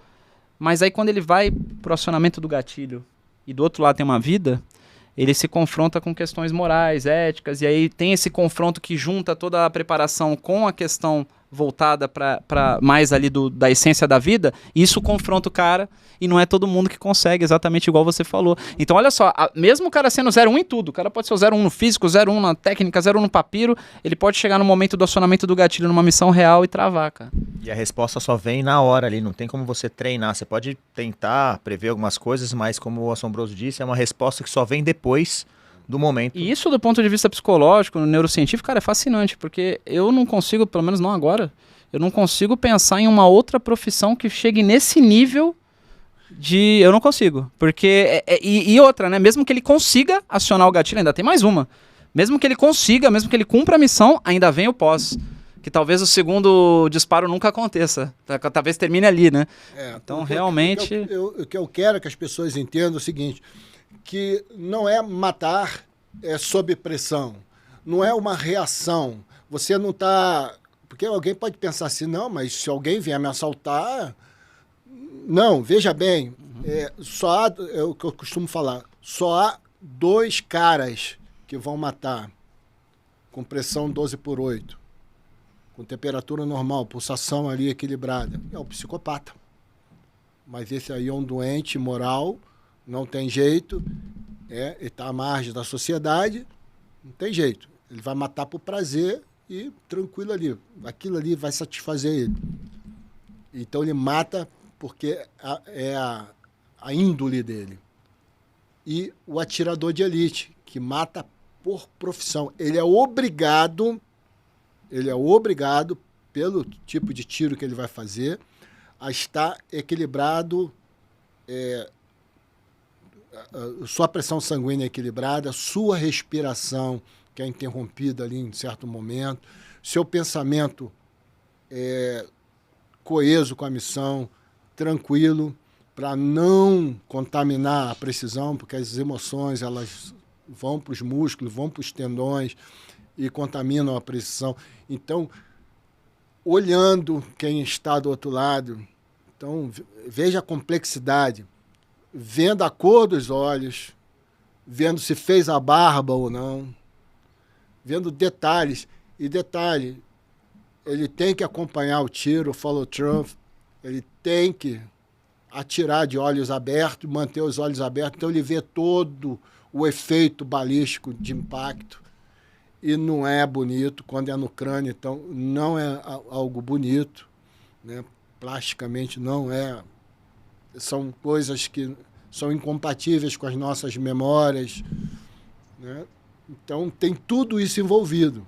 mas aí quando ele vai pro acionamento do gatilho e do outro lado tem uma vida, ele se confronta com questões morais, éticas, e aí tem esse confronto que junta toda a preparação com a questão voltada para mais ali da essência da vida, e isso confronta o cara, e não é todo mundo que consegue, exatamente igual você falou. Então olha só, mesmo o cara sendo 0-1 em tudo, o cara pode ser o 0-1 no físico, 0-1 na técnica, 0-1 no papiro, ele pode chegar no momento do acionamento do gatilho numa missão real e travar, cara. E a resposta só vem na hora ali, não tem como você treinar. Você pode tentar prever algumas coisas, mas como o Assombroso disse, é uma resposta que só vem depois do momento. E isso do ponto de vista psicológico, neurocientífico, cara, é fascinante, porque eu não consigo, pelo menos não agora, eu não consigo pensar em uma outra profissão que chegue nesse nível de... Eu não consigo. Porque... E outra, né? Mesmo que ele consiga acionar o gatilho, ainda tem mais uma. Mesmo que ele consiga, mesmo que ele cumpra a missão, ainda vem o pós. Que talvez o segundo disparo nunca aconteça. Talvez termine ali, né? Então, realmente... O que eu quero que as pessoas entendam é o seguinte, que não é matar sob pressão. Não é uma reação. Você não está... Porque alguém pode pensar assim, não, mas se alguém vier me assaltar... Não, veja bem, só há, é o que eu costumo falar, só há 2 caras que vão matar com pressão 12/8, com temperatura normal, pulsação ali equilibrada. É o psicopata. Mas esse aí é um doente moral, não tem jeito, ele está à margem da sociedade, não tem jeito. Ele vai matar por prazer e tranquilo ali. Aquilo ali vai satisfazer ele. Então ele mata porque é a índole dele. E o atirador de elite, que mata por profissão. Ele é obrigado, pelo tipo de tiro que ele vai fazer, a estar equilibrado, sua pressão sanguínea é equilibrada, sua respiração, que é interrompida ali em certo momento, seu pensamento coeso com a missão, tranquilo, para não contaminar a precisão, porque as emoções elas vão para os músculos, vão para os tendões e contaminam a precisão. Então, olhando quem está do outro lado, então veja a complexidade, vendo a cor dos olhos, vendo se fez a barba ou não, vendo detalhes. E detalhe, ele tem que acompanhar o tiro, o follow-through, ele tem que atirar de olhos abertos, manter os olhos abertos, então ele vê todo o efeito balístico de impacto e não é bonito, quando é no crânio, então não é algo bonito, né? Plasticamente não é, são coisas que são incompatíveis com as nossas memórias, né? Então tem tudo isso envolvido.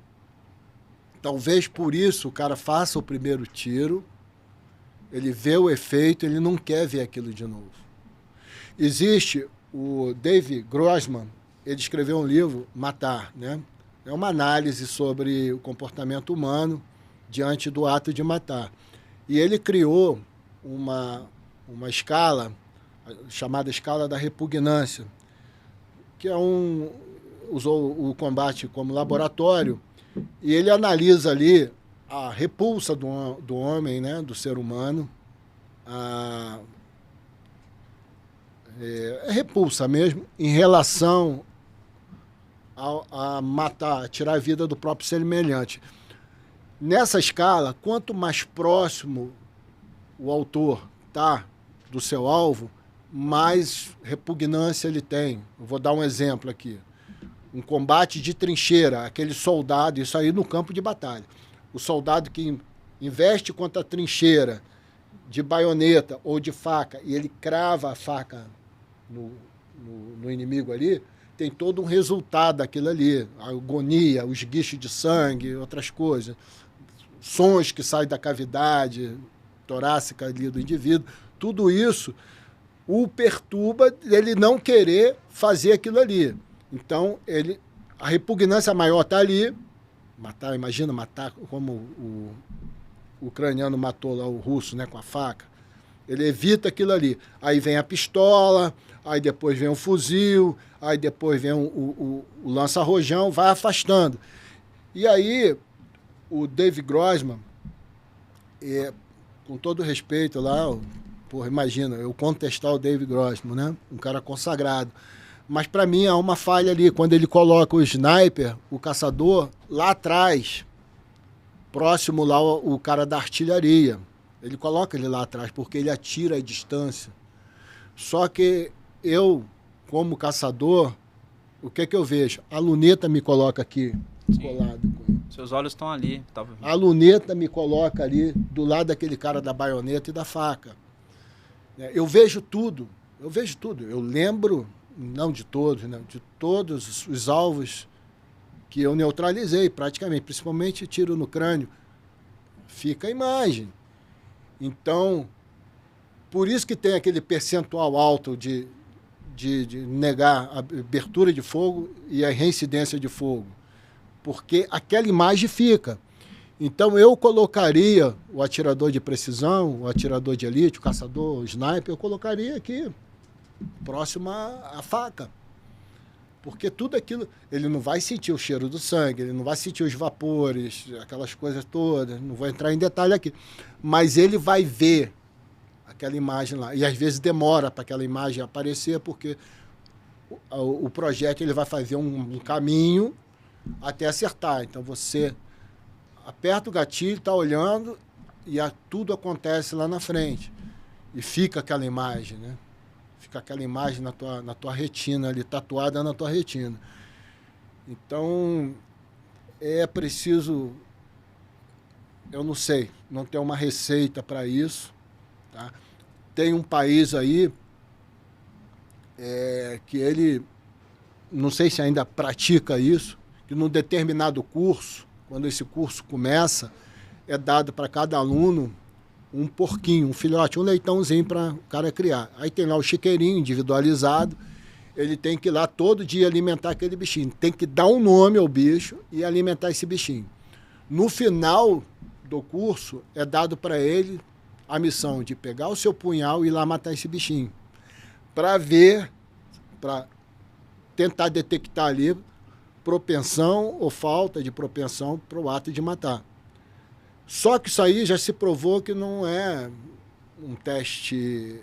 Talvez por isso o cara faça o primeiro tiro, ele vê o efeito, ele não quer ver aquilo de novo. Existe o Dave Grossman, ele escreveu um livro, Matar, né? É uma análise sobre o comportamento humano diante do ato de matar. E ele criou uma escala, chamada escala da repugnância, que usou o combate como laboratório, e ele analisa ali a repulsa do homem, né, do ser humano, repulsa mesmo, em relação a matar, a tirar a vida do próprio semelhante. Nessa escala, quanto mais próximo o autor está do seu alvo, mais repugnância ele tem. Eu vou dar um exemplo aqui. Um combate de trincheira, aquele soldado, isso aí no campo de batalha. O soldado que investe contra a trincheira de baioneta ou de faca e ele crava a faca no inimigo ali, tem todo um resultado daquilo ali. A agonia, os guichos de sangue, outras coisas. Sons que saem da cavidade torácica ali do indivíduo. Tudo isso o perturba ele não querer fazer aquilo ali. Então, a repugnância maior está ali. Matar, imagina matar como o ucraniano matou lá o russo, né, com a faca. Ele evita aquilo ali. Aí vem a pistola, aí depois vem o fuzil, aí depois vem o lança-rojão, vai afastando. E aí, o Dave Grossman, com todo respeito lá, imagina, eu contestar o Dave Grossman, né, um cara consagrado. Mas, para mim, há uma falha ali. Quando ele coloca o sniper, o caçador, lá atrás, próximo lá o cara da artilharia. Ele coloca ele lá atrás, porque ele atira à distância. Só que eu, como caçador, o que eu vejo? A luneta me coloca aqui, colado com ele. Seus olhos estão ali. A luneta me coloca ali do lado daquele cara da baioneta e da faca. Eu vejo tudo. Eu lembro, não de todos, né, de todos os alvos que eu neutralizei praticamente, principalmente tiro no crânio. Fica a imagem. Então, por isso que tem aquele percentual alto de negar a abertura de fogo e a reincidência de fogo. Porque aquela imagem fica. Então, eu colocaria o atirador de precisão, o atirador de elite, o caçador, o sniper, eu colocaria aqui, próximo à faca. Porque tudo aquilo, ele não vai sentir o cheiro do sangue, ele não vai sentir os vapores, aquelas coisas todas, não vou entrar em detalhe aqui. Mas ele vai ver aquela imagem lá. E às vezes demora para aquela imagem aparecer, porque o projétil ele vai fazer um caminho até acertar. Então você aperta o gatilho, está olhando e tudo acontece lá na frente. E fica aquela imagem, né? Fica aquela imagem na tua retina ali, tatuada na tua retina. Então, é preciso, eu não sei, não tem uma receita para isso. Tá? Tem um país aí que ele, não sei se ainda pratica isso, que num determinado curso, quando esse curso começa, é dado para cada aluno um porquinho, um filhote, um leitãozinho para o cara criar. Aí tem lá o chiqueirinho individualizado, ele tem que ir lá todo dia alimentar aquele bichinho. Tem que dar um nome ao bicho e alimentar esse bichinho. No final do curso, é dado para ele a missão de pegar o seu punhal e ir lá matar esse bichinho. Para ver, para tentar detectar ali propensão ou falta de propensão para o ato de matar. Só que isso aí já se provou que não é um teste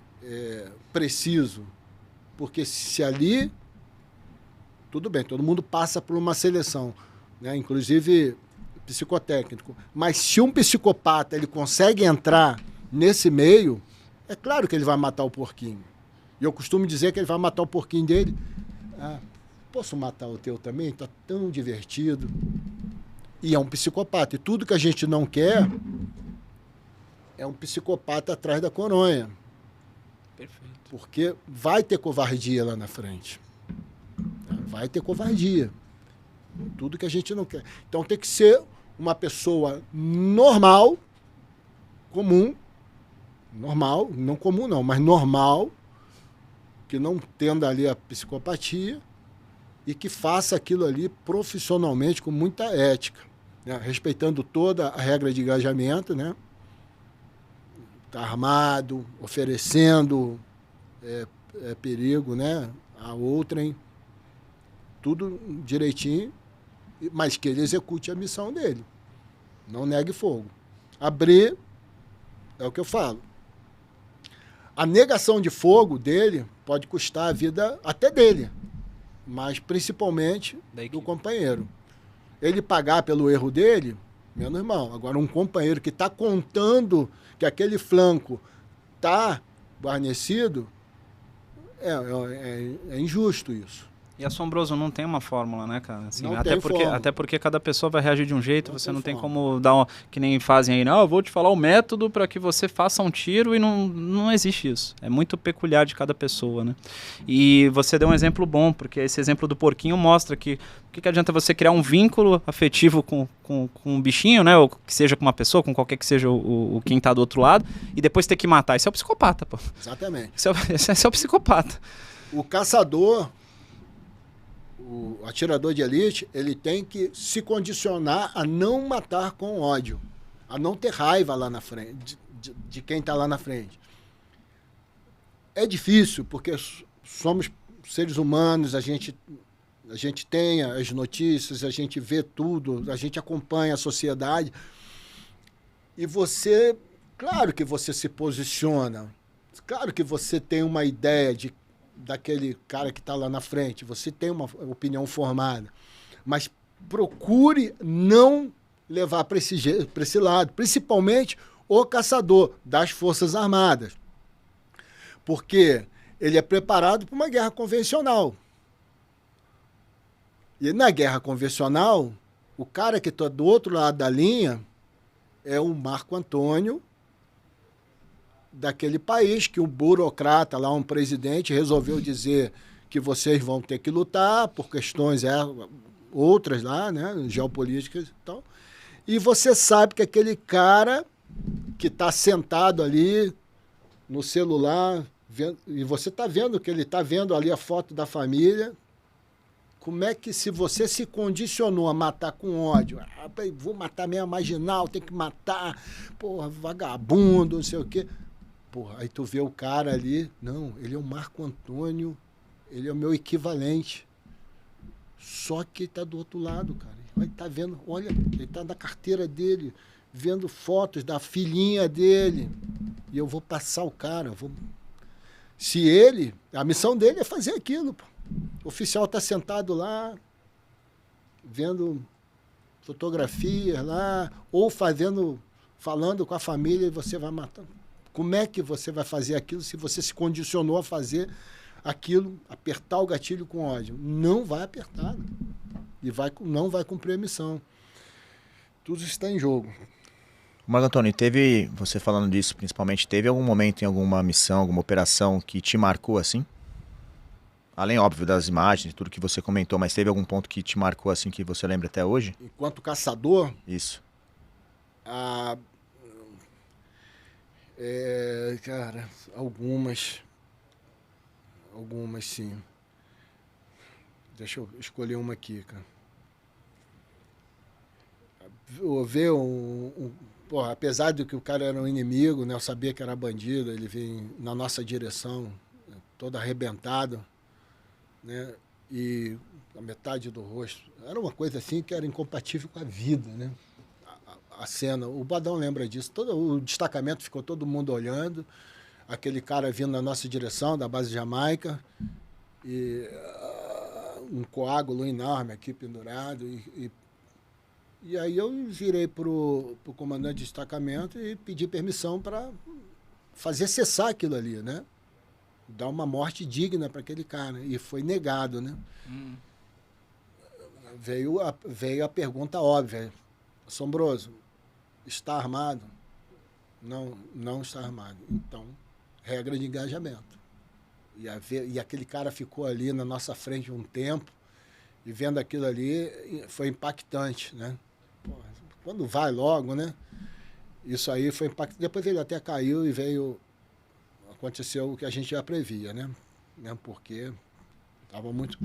preciso. Porque se ali, tudo bem, todo mundo passa por uma seleção, né? Inclusive psicotécnico. Mas se um psicopata ele consegue entrar nesse meio, é claro que ele vai matar o porquinho. E eu costumo dizer que ele vai matar o porquinho dele. Ah, posso matar o teu também? Está tão divertido. E é um psicopata. E tudo que a gente não quer é um psicopata atrás da coronha. Perfeito. Porque vai ter covardia lá na frente. Vai ter covardia. Tudo que a gente não quer. Então tem que ser uma pessoa normal, comum, normal, não comum não, mas normal, que não tenda ali a psicopatia e que faça aquilo ali profissionalmente com muita ética, né? Respeitando toda a regra de engajamento, né? Tá armado, oferecendo perigo, né? A outrem, tudo direitinho, mas que ele execute a missão dele. Não negue fogo. Abrir, é o que eu falo. A negação de fogo dele pode custar a vida até dele, mas principalmente do companheiro. Ele pagar pelo erro dele, menos mal. Agora, um companheiro que está contando que aquele flanco está guarnecido, é injusto isso. E assombroso, não tem uma fórmula, né, cara? Assim, não tem fórmula. Até porque cada pessoa vai reagir de um jeito, você não tem como dar que nem fazem aí, não, eu vou te falar o método para que você faça um tiro e não existe isso. É muito peculiar de cada pessoa, né? E você deu um exemplo bom, porque esse exemplo do porquinho mostra que o que adianta você criar um vínculo afetivo com um bichinho, né? Ou que seja com uma pessoa, com qualquer que seja o quem tá do outro lado, e depois ter que matar. Isso é o psicopata, pô. Exatamente. Esse é o psicopata. O caçador, o atirador de elite, ele tem que se condicionar a não matar com ódio, a não ter raiva lá na frente, de quem está lá na frente. É difícil, porque somos seres humanos, a gente tem as notícias, a gente vê tudo, a gente acompanha a sociedade, e você, claro que você se posiciona, claro que você tem uma ideia daquele cara que está lá na frente, você tem uma opinião formada, mas procure não levar para esse lado, principalmente o caçador das Forças Armadas, porque ele é preparado para uma guerra convencional. E na guerra convencional, O cara que está do outro lado da linha é o Marco Antônio, daquele país, que um burocrata lá, um presidente, resolveu dizer que vocês vão ter que lutar por questões outras lá, né, geopolíticas e tal. E você sabe que aquele cara que está sentado ali no celular, e você está vendo que ele está vendo ali a foto da família, como é que, se você se condicionou a matar com ódio, vou matar minha marginal, tem que matar, porra, vagabundo, não sei o quê. Porra, aí tu vê o cara ali, não, ele é o Marco Antônio, ele é o meu equivalente. Só que ele tá do outro lado, cara. Ele tá vendo, olha, ele tá na carteira dele, vendo fotos da filhinha dele. E eu vou passar o cara, Se ele, a missão dele é fazer aquilo, pô. O oficial tá sentado lá, vendo fotografias lá, ou falando com a família, e você vai matando. Como é que você vai fazer aquilo se você se condicionou a fazer aquilo, apertar o gatilho com ódio? Não vai apertar. E não vai cumprir a missão. Tudo está em jogo. Marco Antônio, você falando disso principalmente, teve algum momento em alguma missão, alguma operação que te marcou assim? Além, óbvio, das imagens, tudo que você comentou, mas teve algum ponto que te marcou assim que você lembra até hoje? Enquanto caçador? Isso. Cara, algumas sim. Deixa eu escolher uma aqui, cara. Ver porra, apesar de que o cara era um inimigo, né, eu sabia que era bandido, ele veio na nossa direção, todo arrebentado, né, e a metade do rosto. Era uma coisa assim que era incompatível com a vida, né? A cena, o Badão lembra disso, todo o destacamento ficou todo mundo olhando, aquele cara vindo na nossa direção, da base Jamaica, e um coágulo enorme aqui pendurado, e aí eu virei pro comandante de destacamento e pedi permissão para fazer cessar aquilo ali, né? Dar uma morte digna para aquele cara, e foi negado, né? Veio a pergunta óbvia: Assombroso, está armado? Não, não está armado. Então, regra de engajamento. E aquele cara ficou ali na nossa frente um tempo, e vendo aquilo ali foi impactante, né? Pô, quando vai logo, né? Isso aí foi impactante. Depois ele até caiu e aconteceu o que a gente já previa, né? Mesmo porque estava muito...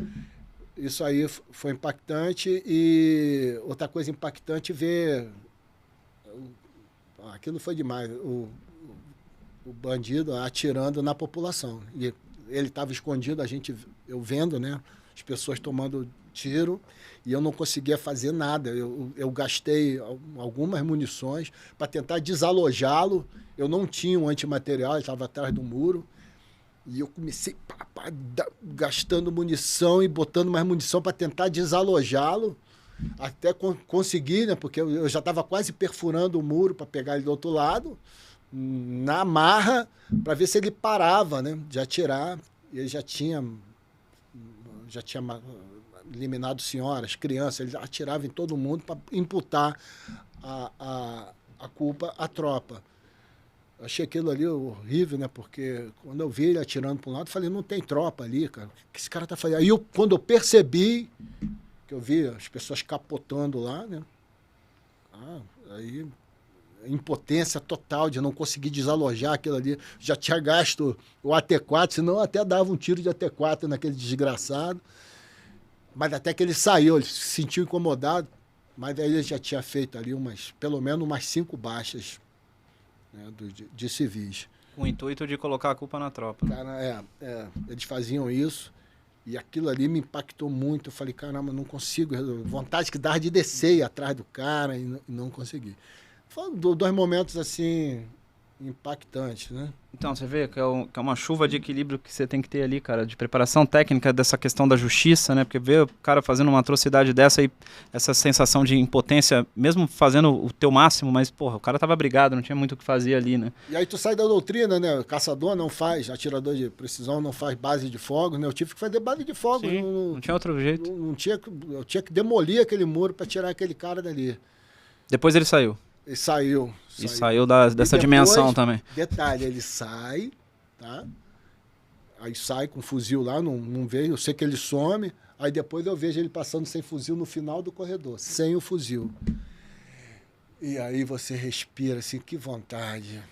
Isso aí foi impactante. E outra coisa impactante, ver... Aquilo foi demais. O bandido atirando na população. E ele estava escondido, eu vendo, né? As pessoas tomando tiro, e eu não conseguia fazer nada. Eu gastei algumas munições para tentar desalojá-lo. Eu não tinha um antimaterial, ele estava atrás do muro. E eu comecei gastando munição e botando mais munição para tentar desalojá-lo, até conseguir, né? Porque eu já estava quase perfurando o muro para pegar ele do outro lado, na marra, para ver se ele parava, né, de atirar. E ele já tinha eliminado senhoras, crianças, ele atirava em todo mundo para imputar a culpa à tropa. Eu achei aquilo ali horrível, né? Porque quando eu vi ele atirando para um lado, eu falei, não tem tropa ali, cara. O que esse cara tá fazendo? Aí quando eu percebi, que eu vi as pessoas capotando lá, né? Aí impotência total de não conseguir desalojar aquilo ali. Já tinha gasto o AT4, senão eu até dava um tiro de AT4 naquele desgraçado. Mas até que ele saiu, ele se sentiu incomodado, mas aí ele já tinha feito ali pelo menos umas 5 baixas, né, de civis. Com o intuito de colocar a culpa na tropa. Cara, eles faziam isso, e aquilo ali me impactou muito. Eu falei, caramba, não consigo resolver. Vontade que dava de descer atrás do cara, e não consegui. Foram 2 momentos assim impactante, né? Então, você vê que é uma chuva de equilíbrio que você tem que ter ali, cara, de preparação técnica dessa questão da justiça, né? Porque ver o cara fazendo uma atrocidade dessa e essa sensação de impotência, mesmo fazendo o teu máximo, mas, porra, o cara tava brigado, não tinha muito o que fazer ali, né? E aí tu sai da doutrina, né? Caçador não faz, atirador de precisão não faz base de fogo, né? Eu tive que fazer base de fogo. Sim, não tinha outro jeito. Eu tinha que demolir aquele muro para tirar aquele cara dali. Depois ele saiu. E saiu. E saiu dessa depois, dimensão também. Detalhe, ele sai, tá? Aí sai com fuzil lá, não veio, eu sei que ele some, aí depois eu vejo ele passando sem fuzil no final do corredor, sem o fuzil. E aí você respira assim, que vontade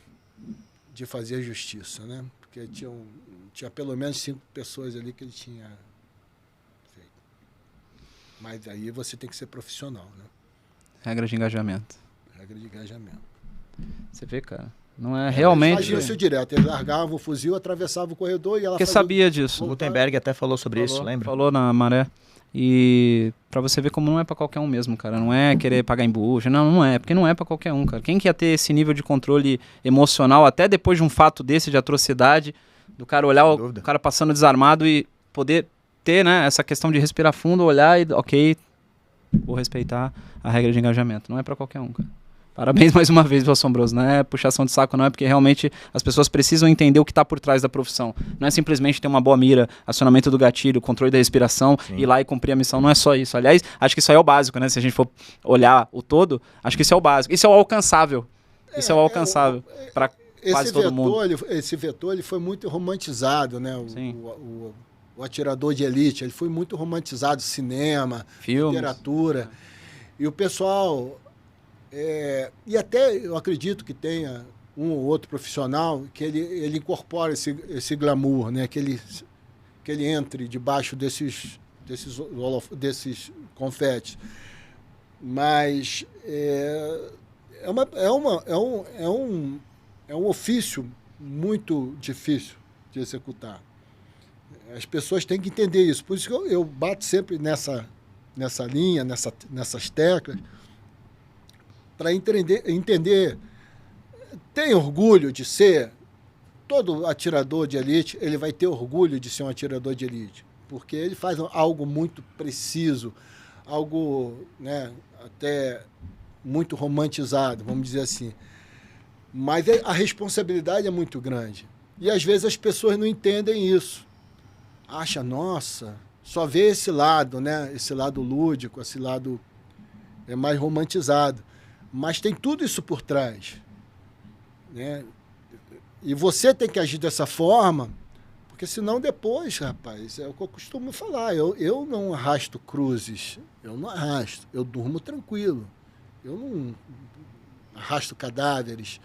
de fazer justiça, né? Porque tinha pelo menos 5 pessoas ali que ele tinha feito. Mas aí você tem que ser profissional, né? Regra de engajamento. Regra de engajamento. Você vê, cara. Não é realmente... Eles faziam isso direto. Eles largavam o fuzil, atravessavam o corredor e ela Porque sabia disso. O Gutenberg até falou sobre isso, lembra? Falou na Maré. E pra você ver como não é pra qualquer um mesmo, cara. Não é querer pagar embucha. Não é. Porque não é pra qualquer um, cara. Quem quer ter esse nível de controle emocional, até depois de um fato desse de atrocidade, do cara olhar o cara passando desarmado e poder ter, né, essa questão de respirar fundo, olhar e, ok, vou respeitar a regra de engajamento. Não é pra qualquer um, cara. Parabéns mais uma vez, Assombroso. Não é puxação de saco, não é porque realmente as pessoas precisam entender o que está por trás da profissão. Não é simplesmente ter uma boa mira, acionamento do gatilho, controle da respiração, ir lá e cumprir a missão. Não é só isso. Aliás, acho que isso aí é o básico, né? Se a gente for olhar o todo, acho que isso é o básico. Isso é o alcançável. Isso é o alcançável para quase todo mundo. Esse vetor ele foi muito romantizado, né? O atirador de elite, ele foi muito romantizado, cinema, filmes, literatura. E o pessoal... e até eu acredito que tenha um ou outro profissional que ele incorpora esse glamour, né? que ele entre debaixo desses confetes. Mas é um ofício muito difícil de executar. As pessoas têm que entender isso. Por isso que eu bato sempre nessa linha, nessas teclas, para entender, tem orgulho de ser, todo atirador de elite, ele vai ter orgulho de ser um atirador de elite, porque ele faz algo muito preciso, algo, né, até muito romantizado, vamos dizer assim. Mas a responsabilidade é muito grande. E às vezes as pessoas não entendem isso. Acha, nossa, só vê esse lado, né, esse lado lúdico, esse lado mais romantizado. Mas tem tudo isso por trás, né? E você tem que agir dessa forma, porque senão depois, rapaz, é o que eu costumo falar, eu não arrasto cruzes, eu não arrasto, eu durmo tranquilo, eu não arrasto cadáveres,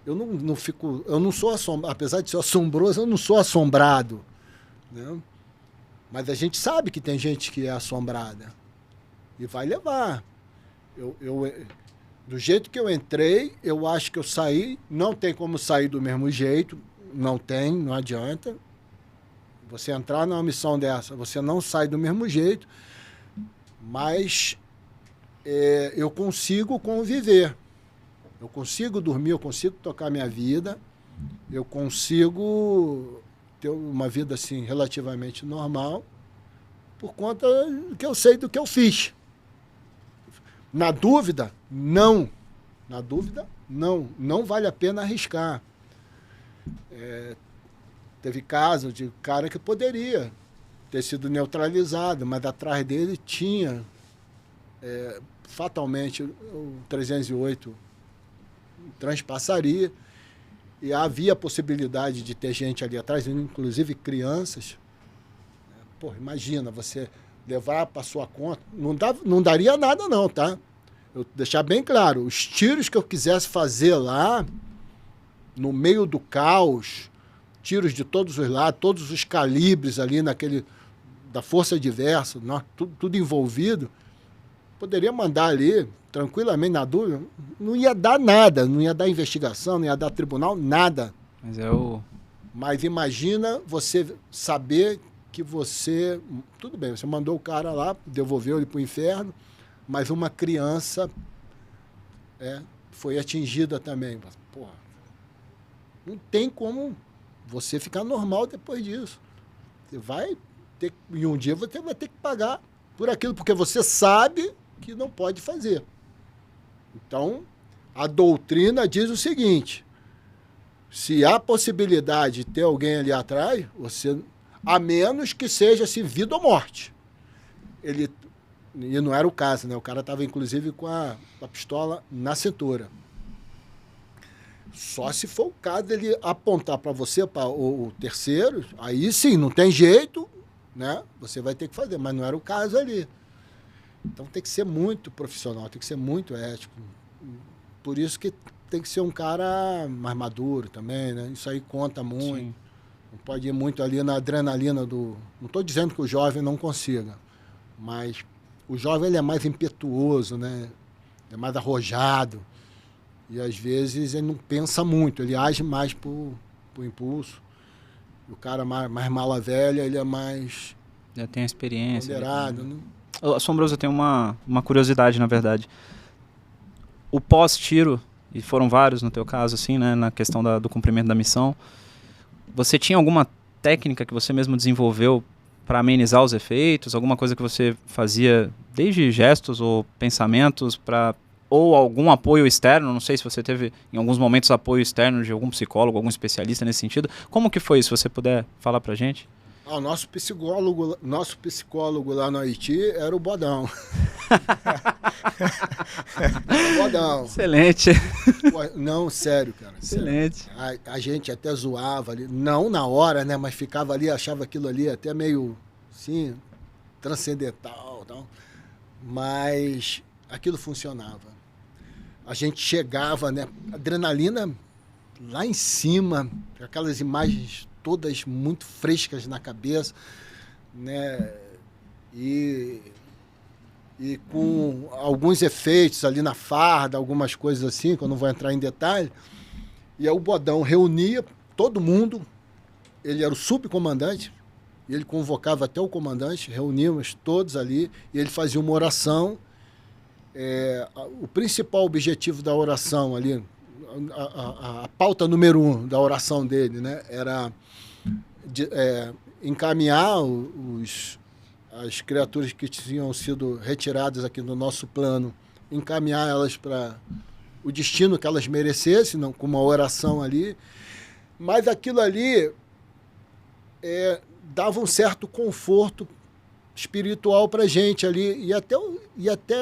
eu não fico, eu não sou assombrado, apesar de ser assombroso, eu não sou assombrado, né? Mas a gente sabe que tem gente que é assombrada e vai levar. Do jeito que eu entrei, eu acho que eu saí, não tem como sair do mesmo jeito, não adianta. Você entrar numa missão dessa, você não sai do mesmo jeito, mas eu consigo conviver, eu consigo dormir, eu consigo tocar minha vida, eu consigo ter uma vida assim relativamente normal, por conta que eu sei do que eu fiz. Na dúvida, não. Na dúvida, não. Não vale a pena arriscar. Teve caso de cara que poderia ter sido neutralizado, mas atrás dele tinha, fatalmente, o 308 transpassaria, e havia a possibilidade de ter gente ali atrás, inclusive crianças. Pô, imagina, você levar para sua conta, não daria nada não, tá? Eu deixar bem claro, os tiros que eu quisesse fazer lá, no meio do caos, tiros de todos os lados, todos os calibres ali da força diversa, tudo envolvido, poderia mandar ali, tranquilamente, na dúvida, não ia dar nada, não ia dar investigação, não ia dar tribunal, nada. Mas imagina você saber que você... Tudo bem, você mandou o cara lá, devolveu ele para o inferno, mas uma criança foi atingida também. Porra, Não tem como você ficar normal depois disso. Você vai ter, e um dia você vai ter que pagar por aquilo, porque você sabe que não pode fazer. Então, a doutrina diz o seguinte: se há possibilidade de ter alguém ali atrás, você, a menos que seja assim, vida ou morte. E não era o caso, né? O cara estava, inclusive, com a pistola na cintura. Só se for o caso dele apontar para você, para o terceiro, aí sim, não tem jeito, né? Você vai ter que fazer, mas não era o caso ali. Então tem que ser muito profissional, tem que ser muito ético. Por isso que tem que ser um cara mais maduro também, né? Isso aí conta muito. Sim. Não pode ir muito ali na adrenalina do... Não estou dizendo que o jovem não consiga, mas o jovem ele é mais impetuoso, né? É mais arrojado. E às vezes ele não pensa muito, ele age mais por impulso. O cara mais mala velha, ele é mais... Já tem a experiência. Ponderado, né? Assombroso, eu tenho uma curiosidade, na verdade. O pós-tiro, e foram vários no teu caso, assim, né, na questão do cumprimento da missão, você tinha alguma técnica que você mesmo desenvolveu para amenizar os efeitos? Alguma coisa que você fazia, desde gestos ou pensamentos, ou algum apoio externo? Não sei se você teve, em alguns momentos, apoio externo de algum psicólogo, algum especialista nesse sentido. Como que foi, se você puder falar pra gente? O nosso psicólogo lá no Haiti era o Bodão. O Bodão. Excelente. Não, sério, cara. Excelente. Sério. A gente até zoava ali, não na hora, né? Mas ficava ali, achava aquilo ali até meio, assim, transcendental. Tal. Mas aquilo funcionava. A gente chegava, né? Adrenalina lá em cima, aquelas imagens todas muito frescas na cabeça, né? E com alguns efeitos ali na farda, algumas coisas assim, que eu não vou entrar em detalhe. E aí o Bodão reunia todo mundo, ele era o subcomandante, e ele convocava até o comandante, reuníamos todos ali, e ele fazia uma oração. O principal objetivo da oração ali, a pauta número 1 da oração dele, né, era encaminhar as criaturas que tinham sido retiradas aqui do nosso plano, encaminhar elas para o destino que elas merecessem, não, com uma oração ali. Mas aquilo ali dava um certo conforto espiritual para a gente ali, e até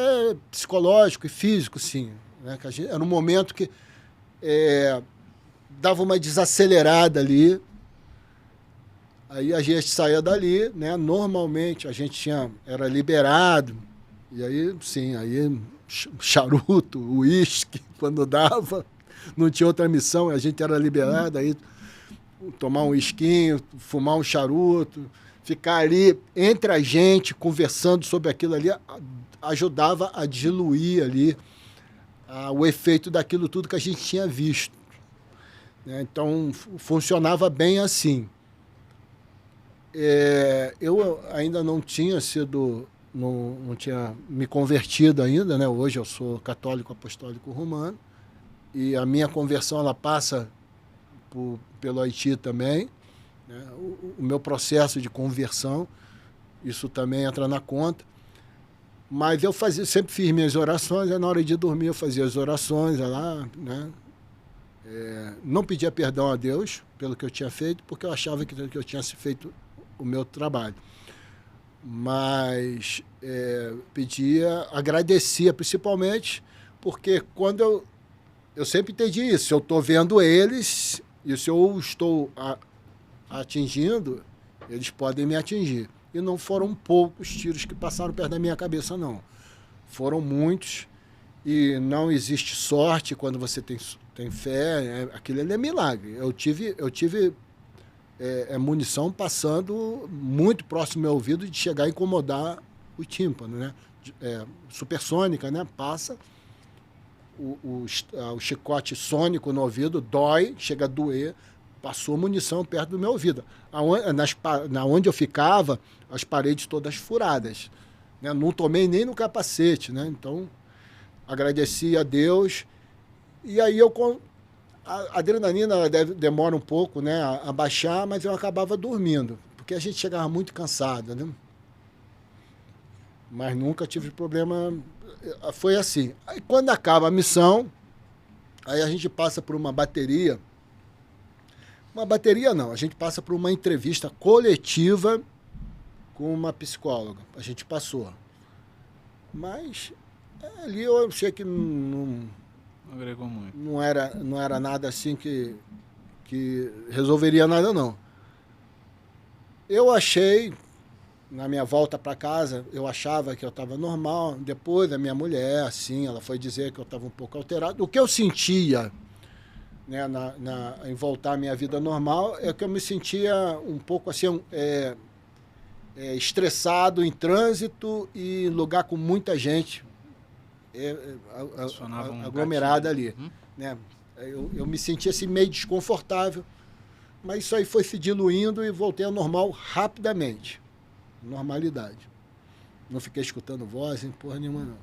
psicológico e físico, sim. Né? Que era um momento que dava uma desacelerada ali. Aí a gente saía dali, né? Normalmente a gente era liberado, e aí, sim, aí charuto, uísque, quando dava, não tinha outra missão, a gente era liberado, aí tomar um uísquinho, fumar um charuto, ficar ali entre a gente, conversando sobre aquilo ali, ajudava a diluir ali o efeito daquilo tudo que a gente tinha visto. Né? Então, funcionava bem assim. Eu ainda não tinha não tinha me convertido ainda, né? Hoje eu sou católico apostólico romano, e a minha conversão ela passa pelo Haiti também, né? O meu processo de conversão, isso também entra na conta. Mas eu sempre fiz minhas orações, na hora de dormir eu fazia as orações lá, né? Não pedia perdão a Deus pelo que eu tinha feito, porque eu achava que eu tinha feito o meu trabalho. Mas agradecia principalmente, porque quando eu sempre entendi isso, se eu estou vendo eles, e se eu estou atingindo, eles podem me atingir. E não foram poucos tiros que passaram perto da minha cabeça, não. Foram muitos, e não existe sorte quando você tem fé, aquilo ali é milagre. Eu tive munição passando muito próximo ao meu ouvido, de chegar a incomodar o tímpano, né? Supersônica, né? Passa o chicote sônico no ouvido, dói, chega a doer, passou munição perto do meu ouvido. Onde eu ficava, as paredes todas furadas, né? Não tomei nem no capacete, né? Então, agradeci a Deus, e aí A adrenalina ela demora um pouco, né, a baixar, mas eu acabava dormindo, porque a gente chegava muito cansado, né? Mas nunca tive problema, foi assim. Aí quando acaba a missão, aí a gente passa por uma bateria não, a gente passa por uma entrevista coletiva com uma psicóloga, a gente passou. Mas ali eu achei que não agregou muito. Não era nada assim que resolveria nada, não. Eu achei, na minha volta para casa, eu achava que eu estava normal. Depois a minha mulher, assim, ela foi dizer que eu estava um pouco alterado. O que eu sentia, né, em voltar à minha vida normal é que eu me sentia um pouco assim, estressado em trânsito e em lugar com muita gente. Aglomerada ali. Né? Eu me sentia assim meio desconfortável, mas isso aí foi se diluindo e voltei ao normal rapidamente. Normalidade. Não fiquei escutando voz, em porra nenhuma, não.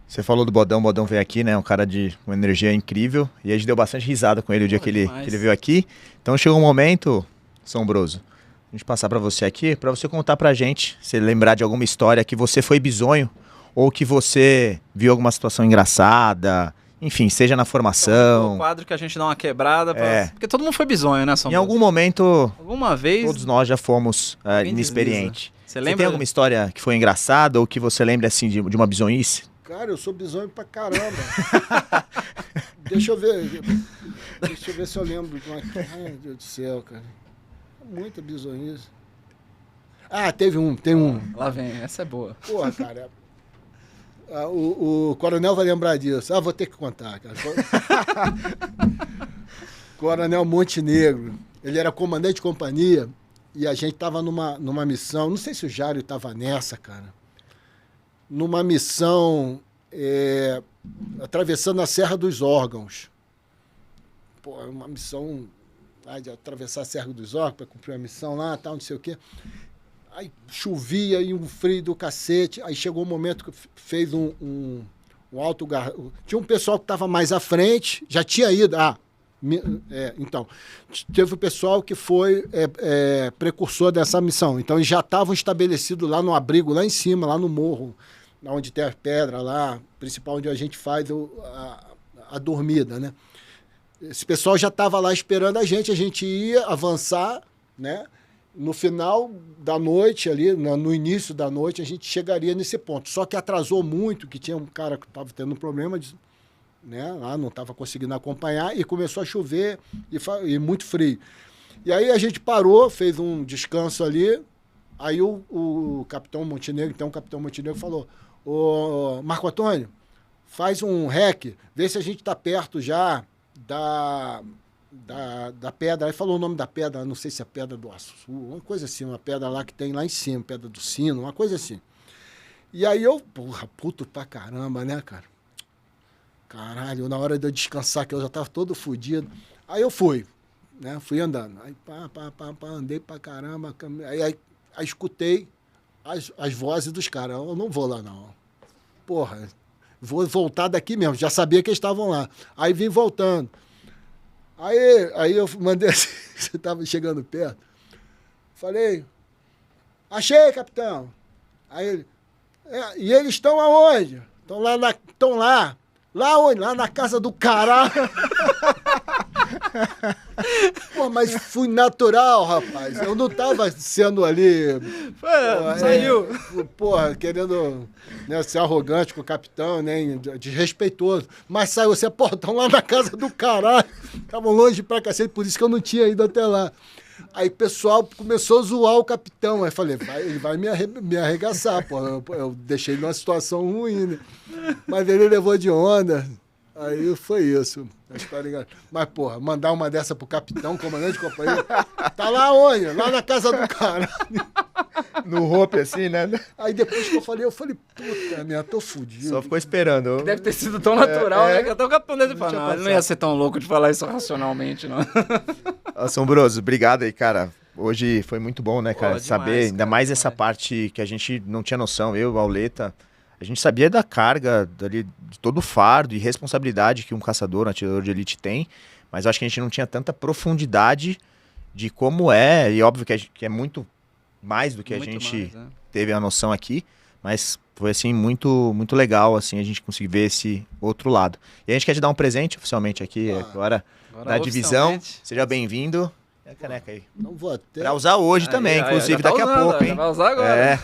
Você falou do Bodão, o Bodão veio aqui, né? Um cara de uma energia incrível. E a gente deu bastante risada com ele o dia que ele veio aqui. Então chegou um momento, Assombroso, a gente passar para você aqui, para você contar pra gente, se lembrar de alguma história que você foi bizonho, ou que você viu alguma situação engraçada, enfim, seja na formação. Um quadro que a gente dá uma quebrada, porque todo mundo foi bizonho, né, Assombroso? Em algum momento, alguma vez, todos nós já fomos inexperientes. Você lembra? Você tem alguma história que foi engraçada, ou que você lembra assim de uma bizonhice? Cara, eu sou bizonho pra caramba. Deixa eu ver se eu lembro de uma... Ai, meu Deus do céu, cara. Muita bizonhice. Ah, tem um. Lá vem, essa é boa. Porra, cara. O Coronel vai lembrar disso. Vou ter que contar, cara. Coronel Montenegro. Ele era comandante de companhia e a gente tava numa missão. Não sei se o Jário tava nessa, cara. Numa missão atravessando a Serra dos Órgãos. Pô, uma missão de atravessar a Serra dos Órgãos para cumprir uma missão lá, tal, não sei o quê. Aí chovia e um frio do cacete. Aí chegou um momento que fez um alto... Tinha um pessoal que estava mais à frente, já tinha ido... então, teve o pessoal que foi precursor dessa missão. Então, eles já estavam estabelecidos lá no abrigo, lá em cima, lá no morro, onde tem as pedras lá, principal onde a gente faz a dormida, né? Esse pessoal já estava lá esperando a gente ia avançar, né? No final da noite, ali, no início da noite, a gente chegaria nesse ponto. Só que atrasou muito, que tinha um cara que estava tendo um problema, né? Lá não estava conseguindo acompanhar, e começou a chover e muito frio. E aí a gente parou, fez um descanso ali, aí o capitão Montenegro, então o capitão Montenegro falou: ô Marco Antônio, faz um rec, vê se a gente está perto já da pedra. Aí falou o nome da pedra, não sei se é Pedra do Açu, uma coisa assim, uma pedra lá que tem lá em cima, Pedra do Sino, uma coisa assim. E aí eu, porra, puto pra caramba, né, cara? Caralho, na hora de eu descansar, que eu já tava todo fodido. Aí eu fui, né, fui andando. Aí andei pra caramba, aí escutei as vozes dos caras. Eu não vou lá, não. Porra, vou voltar daqui mesmo, já sabia que eles estavam lá. Aí vim voltando. Aí eu mandei assim, você estava chegando perto. Falei, achei, capitão. Aí ele, e eles estão aonde? Estão lá. Lá onde? Lá na casa do caralho. Pô, mas fui natural, rapaz. Eu não tava sendo ali... Saiu. Porra, querendo, né, ser arrogante com o capitão, nem desrespeitoso. Mas saiu você, pô, estão lá na casa do caralho. Estavam longe pra cacete, por isso que eu não tinha ido até lá. Aí o pessoal começou a zoar o capitão. Aí falei, ele vai me arregaçar, pô. Eu deixei ele numa situação ruim, né? Mas ele levou de onda. Aí foi isso. A história... Mas, porra, mandar uma dessa pro capitão, comandante de companhia. Tá lá onde? Lá na casa do caralho. No roupe, assim, né? Aí depois que eu falei, puta merda, tô fudido. Só ficou esperando. Deve ter sido tão natural, né? Que até o capitão dele falou, ele não ia ser tão louco de falar isso racionalmente, não. Assombroso, obrigado aí, cara. Hoje foi muito bom, né, cara? Demais, saber, ainda cara, mais essa parte que a gente não tinha noção. Eu, Auleta, a gente sabia da carga, de todo o fardo e responsabilidade que um caçador, um atirador de elite tem, mas acho que a gente não tinha tanta profundidade de como é, e óbvio que é muito mais do que Muito a gente mais, teve a noção aqui, mas foi assim muito muito legal assim a gente conseguir ver esse outro lado. E a gente quer te dar um presente oficialmente aqui agora da divisão. oficialmente. Seja bem-vindo. É a caneca aí. Não vou até... Pra usar hoje também, inclusive já tá daqui a usando, pouco, hein? Já vai usar agora. É.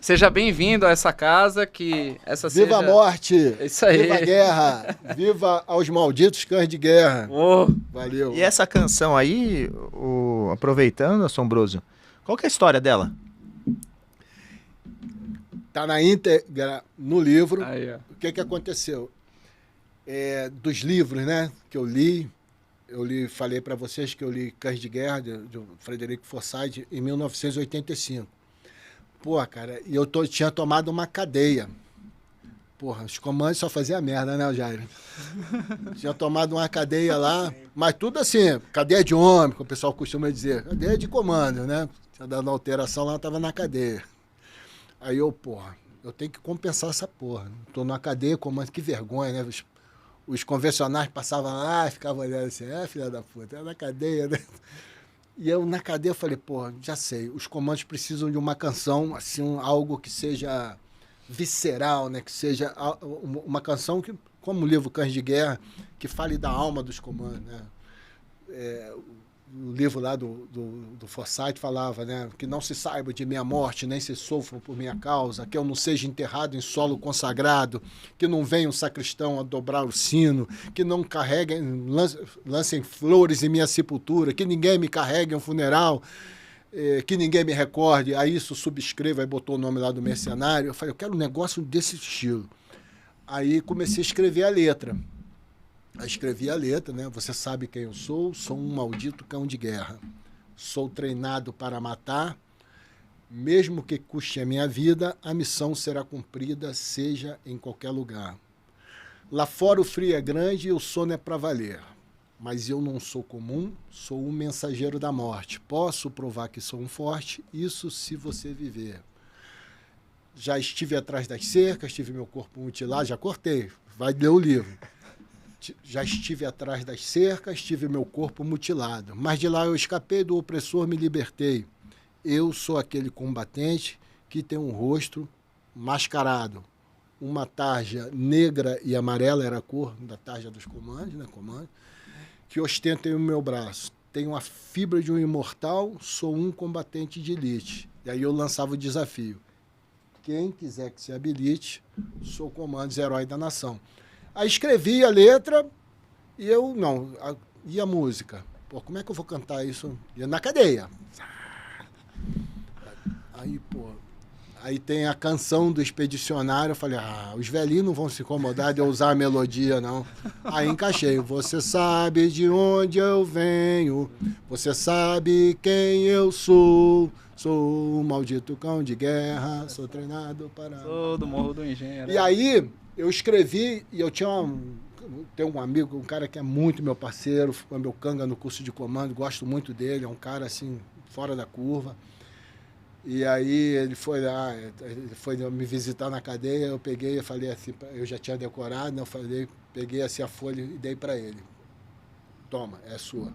Seja bem-vindo a essa casa, que essa Viva a seja... morte! É isso aí. Viva a guerra! Viva aos malditos cães de guerra! Oh, Valeu! E essa canção aí, aproveitando, Assombroso, qual que é a história dela? Tá na íntegra no livro. aí, ó. O que aconteceu? Dos livros, né, que eu li, falei para vocês que eu li Cães de Guerra, de Frederico Forsyth, em 1985. Pô, cara, e eu tinha tomado uma cadeia. Porra, os comandos só faziam merda, né, Jair? Tinha tomado uma cadeia lá, mas tudo assim, cadeia de homem, que o pessoal costuma dizer. Cadeia de comando, né? Tinha dado alteração lá, tava na cadeia. Aí eu, porra, eu tenho que compensar essa porra. Tô numa cadeia, comando, que vergonha, né? Os convencionais passavam lá, ficavam olhando assim, filha da puta, é na cadeia, né? E eu, na cadeia, falei, pô, já sei, os comandos precisam de uma canção, assim, algo que seja visceral, né? Que seja uma canção que, como o livro Cães de Guerra, que fale da alma dos comandos, né? O livro lá do Forsyth falava, né? Que não se saiba de minha morte, nem se sofram por minha causa, que eu não seja enterrado em solo consagrado, que não venha um sacristão a dobrar o sino, que não carreguem, lancem flores em minha sepultura, que ninguém me carregue em um funeral, que ninguém me recorde. Aí isso subscreva, aí botou o nome lá do mercenário. Eu falei, eu quero um negócio desse estilo. Aí comecei a escrever a letra. Aí escrevi a letra, né? Você sabe quem eu sou um maldito cão de guerra. Sou treinado para matar, mesmo que custe a minha vida, a missão será cumprida, seja em qualquer lugar. Lá fora o frio é grande e o sono é para valer. Mas eu não sou comum, sou um mensageiro da morte. Posso provar que sou um forte, isso se você viver. Já estive atrás das cercas, tive meu corpo mutilado, já cortei, vai ler o livro. Já estive atrás das cercas, tive meu corpo mutilado. Mas de lá eu escapei do opressor, me libertei. Eu sou aquele combatente que tem um rosto mascarado. Uma tarja negra e amarela, era a cor da tarja dos comandos, né? Comando, que ostenta em o meu braço. Tenho a fibra de um imortal, sou um combatente de elite. E aí eu lançava o desafio. Quem quiser que se habilite, sou comandos herói da nação. Aí escrevi a letra e eu, não, e a música? Pô, como é que eu vou cantar isso? E na cadeia. Aí, pô, aí tem a canção do Expedicionário, eu falei, os velhinhos não vão se incomodar de eu usar a melodia, não. Aí encaixei, você sabe de onde eu venho, você sabe quem eu sou um maldito cão de guerra, sou treinado para... Sou do Morro do Engenheiro. E aí... eu escrevi e eu tenho um amigo, um cara que é muito meu parceiro, foi meu canga no curso de comando, gosto muito dele, é um cara assim, fora da curva. E aí ele foi lá, ele foi me visitar na cadeia, eu peguei, eu falei assim, eu já tinha decorado, né, eu falei, peguei assim a folha e dei para ele. Toma, é sua.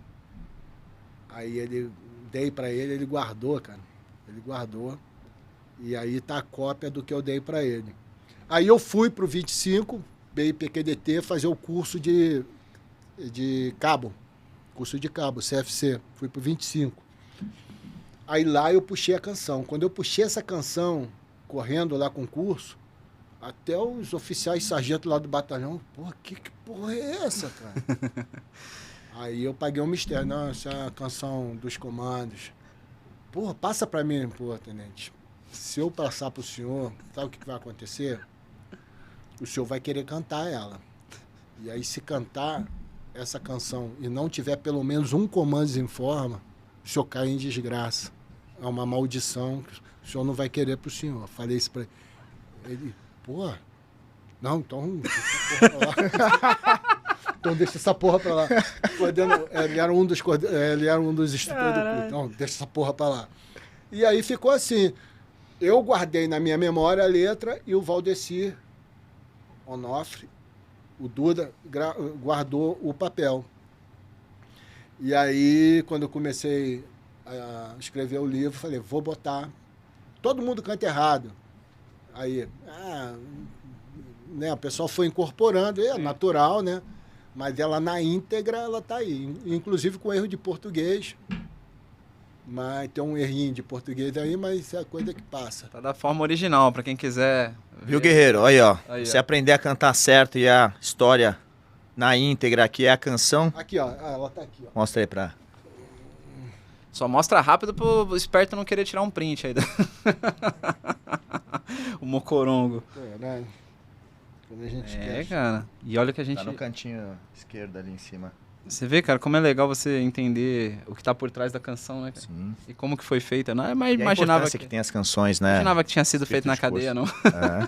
Aí dei para ele, ele guardou, cara. Ele guardou. E aí tá a cópia do que eu dei para ele. Aí eu fui para o 25, BIPQDT, fazer o curso de cabo. Curso de cabo, CFC. Fui para o 25. Aí lá eu puxei a canção. Quando eu puxei essa canção, correndo lá com o curso, até os oficiais sargentos lá do batalhão, porra, que porra é essa, cara? Aí eu paguei um mistério. Não, essa é a canção dos comandos. Porra, passa para mim, pô, tenente. Se eu passar para o senhor, sabe o que vai acontecer? O senhor vai querer cantar ela. E aí, se cantar essa canção e não tiver pelo menos um comando em forma, o senhor cai em desgraça. É uma maldição que o senhor não vai querer para o senhor. Falei isso para ele. Ele, pô, não, então deixa essa porra pra lá. Então deixa essa porra pra lá. Ele era um dos instrutores do curso. Não, deixa essa porra pra lá. E aí ficou assim. Eu guardei na minha memória a letra e o Valdecir Onofre, o Duda, guardou o papel. E aí, quando eu comecei a escrever o livro, falei, vou botar. Todo mundo canta errado. Aí, né, o pessoal foi incorporando, é natural, né? Mas ela na íntegra, ela tá aí. Inclusive com erro de português. Mas tem um errinho de português aí, mas é coisa que passa. Tá da forma original, pra quem quiser ver. Viu, Guerreiro? Aí, ó. Aí, Você ó. aprender a cantar certo e a história na íntegra, que é a canção. Aqui, ó. Ela tá aqui, ó. Mostra aí pra... Só mostra rápido pro esperto não querer tirar um print aí. O mocorongo. Né? Quando a gente esquece. Cara. E olha que a gente... Tá no cantinho esquerdo ali em cima. Você vê, cara, como é legal você entender o que tá por trás da canção, né, cara? Sim. E como que foi feita. Não, mas E a imaginava importância que tem as canções, né? imaginava que tinha sido feito na Espírito de cadeia, não. É.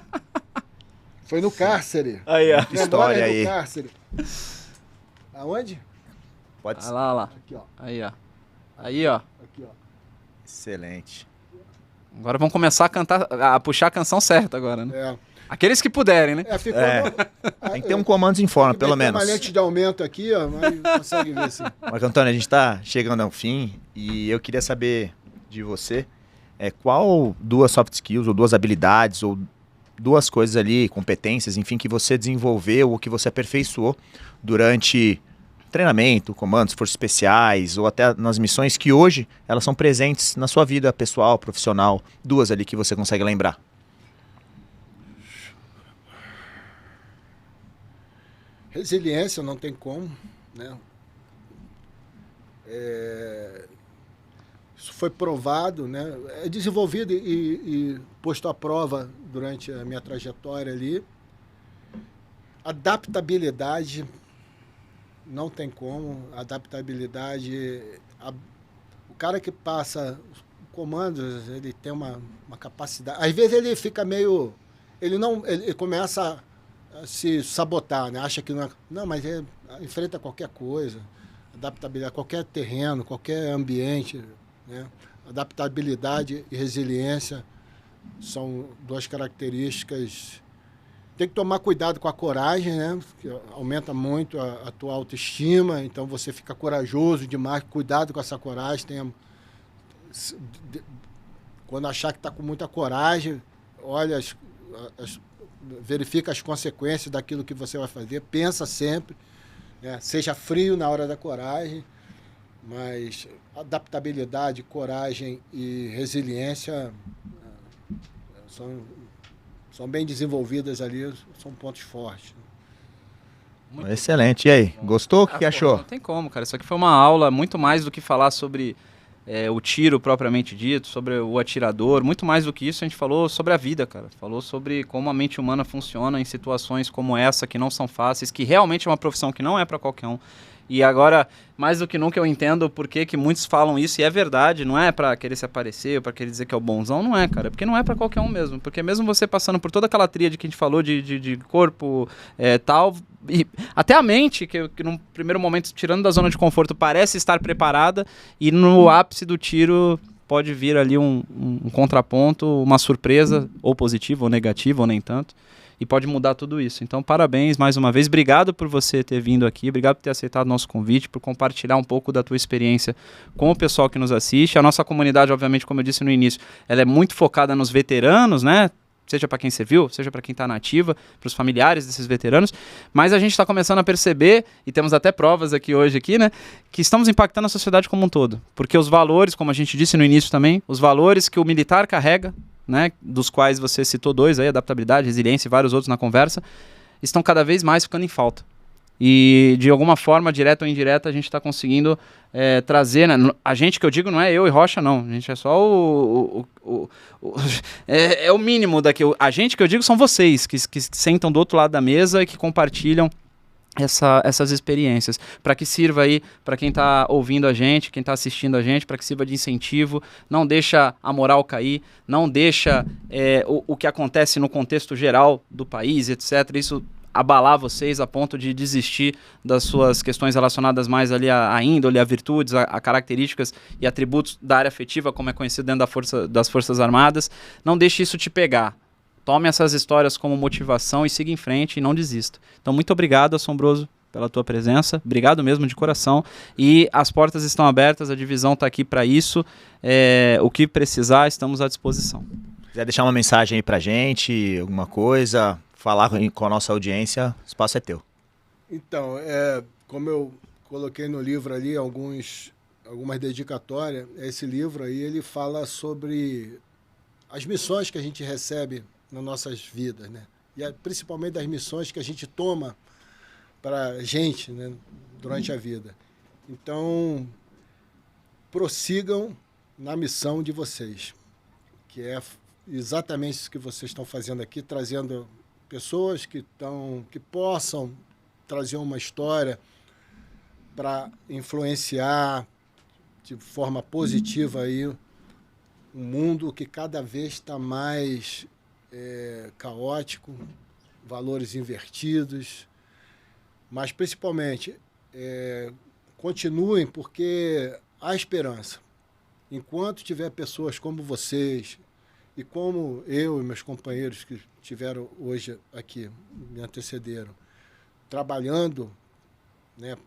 Foi no cárcere. Aí, ó. Que história aí. No cárcere. Aonde? Pode Ah ser. lá. Aqui, ó. Aí, ó. Aí, ó. Aqui, ó. Excelente. Agora vamos começar a cantar, a puxar a canção certa agora, né? É. Aqueles que puderem, né? Ficou. Tem que ter um comando em forma, pelo menos. Uma lente de aumento aqui, ó, mas consegue ver assim. Marco Antônio, a gente tá chegando ao fim e eu queria saber de você qual duas soft skills ou duas habilidades ou duas coisas ali, competências, enfim, que você desenvolveu ou que você aperfeiçoou durante treinamento, comandos, forças especiais ou até nas missões que hoje elas são presentes na sua vida pessoal, profissional. Duas ali que você consegue lembrar. Resiliência não tem como, né? Isso foi provado, né? É desenvolvido e posto à prova durante a minha trajetória ali. Adaptabilidade não tem como. Adaptabilidade, o cara que passa comandos, ele tem uma capacidade. Às vezes ele fica meio, ele começa a se sabotar, né? Acha que não é... Não, mas enfrenta qualquer coisa. Adaptabilidade, qualquer terreno, qualquer ambiente, né? Adaptabilidade e resiliência são duas características. Tem que tomar cuidado com a coragem, né? Que aumenta muito a tua autoestima, então você fica corajoso demais. Cuidado com essa coragem. Quando achar que está com muita coragem, olha verifica as consequências daquilo que você vai fazer, pensa sempre, né? Seja frio na hora da coragem, mas adaptabilidade, coragem e resiliência são bem desenvolvidas ali, são pontos fortes. Muito Excelente. E aí, gostou? O que pô, achou? Não tem como, cara. Isso aqui foi uma aula muito mais do que falar sobre o tiro propriamente dito, sobre o atirador. Muito mais do que isso, a gente falou sobre a vida, cara. Falou sobre como a mente humana funciona em situações como essa, que não são fáceis, que realmente é uma profissão que não é para qualquer um. E agora, mais do que nunca, eu entendo por que muitos falam isso, e é verdade, não é pra querer se aparecer, ou pra querer dizer que é o bonzão, não é, cara, porque não é pra qualquer um mesmo, porque mesmo você passando por toda aquela tríade que a gente falou de corpo, tal, e até a mente, que num primeiro momento, tirando da zona de conforto, parece estar preparada, e no ápice do tiro pode vir ali um contraponto, uma surpresa, ou positiva, ou negativa, ou nem tanto. E pode mudar tudo isso. Então, parabéns mais uma vez. Obrigado por você ter vindo aqui. Obrigado por ter aceitado o nosso convite, por compartilhar um pouco da tua experiência com o pessoal que nos assiste. A nossa comunidade, obviamente, como eu disse no início, ela é muito focada nos veteranos, né? Seja para quem serviu, seja para quem está na ativa, para os familiares desses veteranos. Mas a gente está começando a perceber, e temos até provas aqui hoje, né? Que estamos impactando a sociedade como um todo. Porque os valores, como a gente disse no início também, os valores que o militar carrega, né, dos quais você citou dois aí, adaptabilidade, resiliência e vários outros na conversa, estão cada vez mais ficando em falta. E de alguma forma, direta ou indireta, a gente está conseguindo trazer, né? A gente que eu digo não é eu e Rocha, não. A gente é só é o mínimo daqui. A gente que eu digo são vocês, que sentam do outro lado da mesa e que compartilham essas experiências, para que sirva aí para quem está ouvindo a gente, quem está assistindo a gente, para que sirva de incentivo. Não deixa a moral cair, não deixa o que acontece no contexto geral do país, etc. Isso abalar vocês a ponto de desistir das suas questões relacionadas mais ali à índole, a virtudes, a características e atributos da área afetiva, como é conhecido dentro das Forças Armadas. Não deixe isso te pegar. Tome essas histórias como motivação e siga em frente e não desista. Então, muito obrigado, Assombroso, pela tua presença. Obrigado mesmo de coração. E as portas estão abertas, a divisão está aqui para isso. O que precisar, estamos à disposição. Se quiser deixar uma mensagem aí pra gente, alguma coisa, falar com a nossa audiência, o espaço é teu. Então, como eu coloquei no livro ali algumas dedicatórias, esse livro aí ele fala sobre as missões que a gente recebe nas nossas vidas, né? E principalmente das missões que a gente toma para a gente, né, durante a vida. Então, prossigam na missão de vocês, que é exatamente isso que vocês estão fazendo aqui, trazendo pessoas que possam trazer uma história para influenciar de forma positiva aí um mundo que cada vez está mais caótico, valores invertidos, mas principalmente continuem, porque há esperança. Enquanto tiver pessoas como vocês e como eu e meus companheiros que estiveram hoje aqui, me antecederam, trabalhando, né,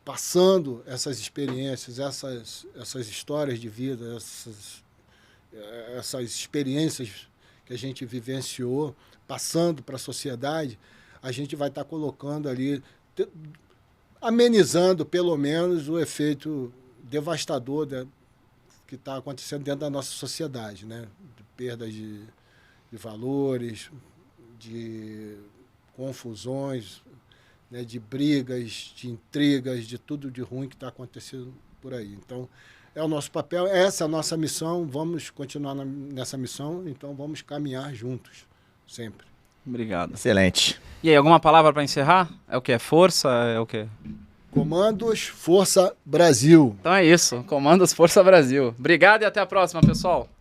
passando essas experiências, essas histórias de vida, essas experiências que a gente vivenciou, passando para a sociedade, a gente vai estar colocando ali, amenizando pelo menos o efeito devastador que está acontecendo dentro da nossa sociedade, né? De perdas de valores, de confusões, né? De brigas, de intrigas, de tudo de ruim que está acontecendo por aí. Então, é o nosso papel, essa é a nossa missão, vamos continuar nessa missão, então vamos caminhar juntos, sempre. Obrigado. Excelente. E aí, alguma palavra para encerrar? É o que? É força? É o quê? Comandos Força Brasil. Então é isso. Comandos Força Brasil. Obrigado e até a próxima, pessoal.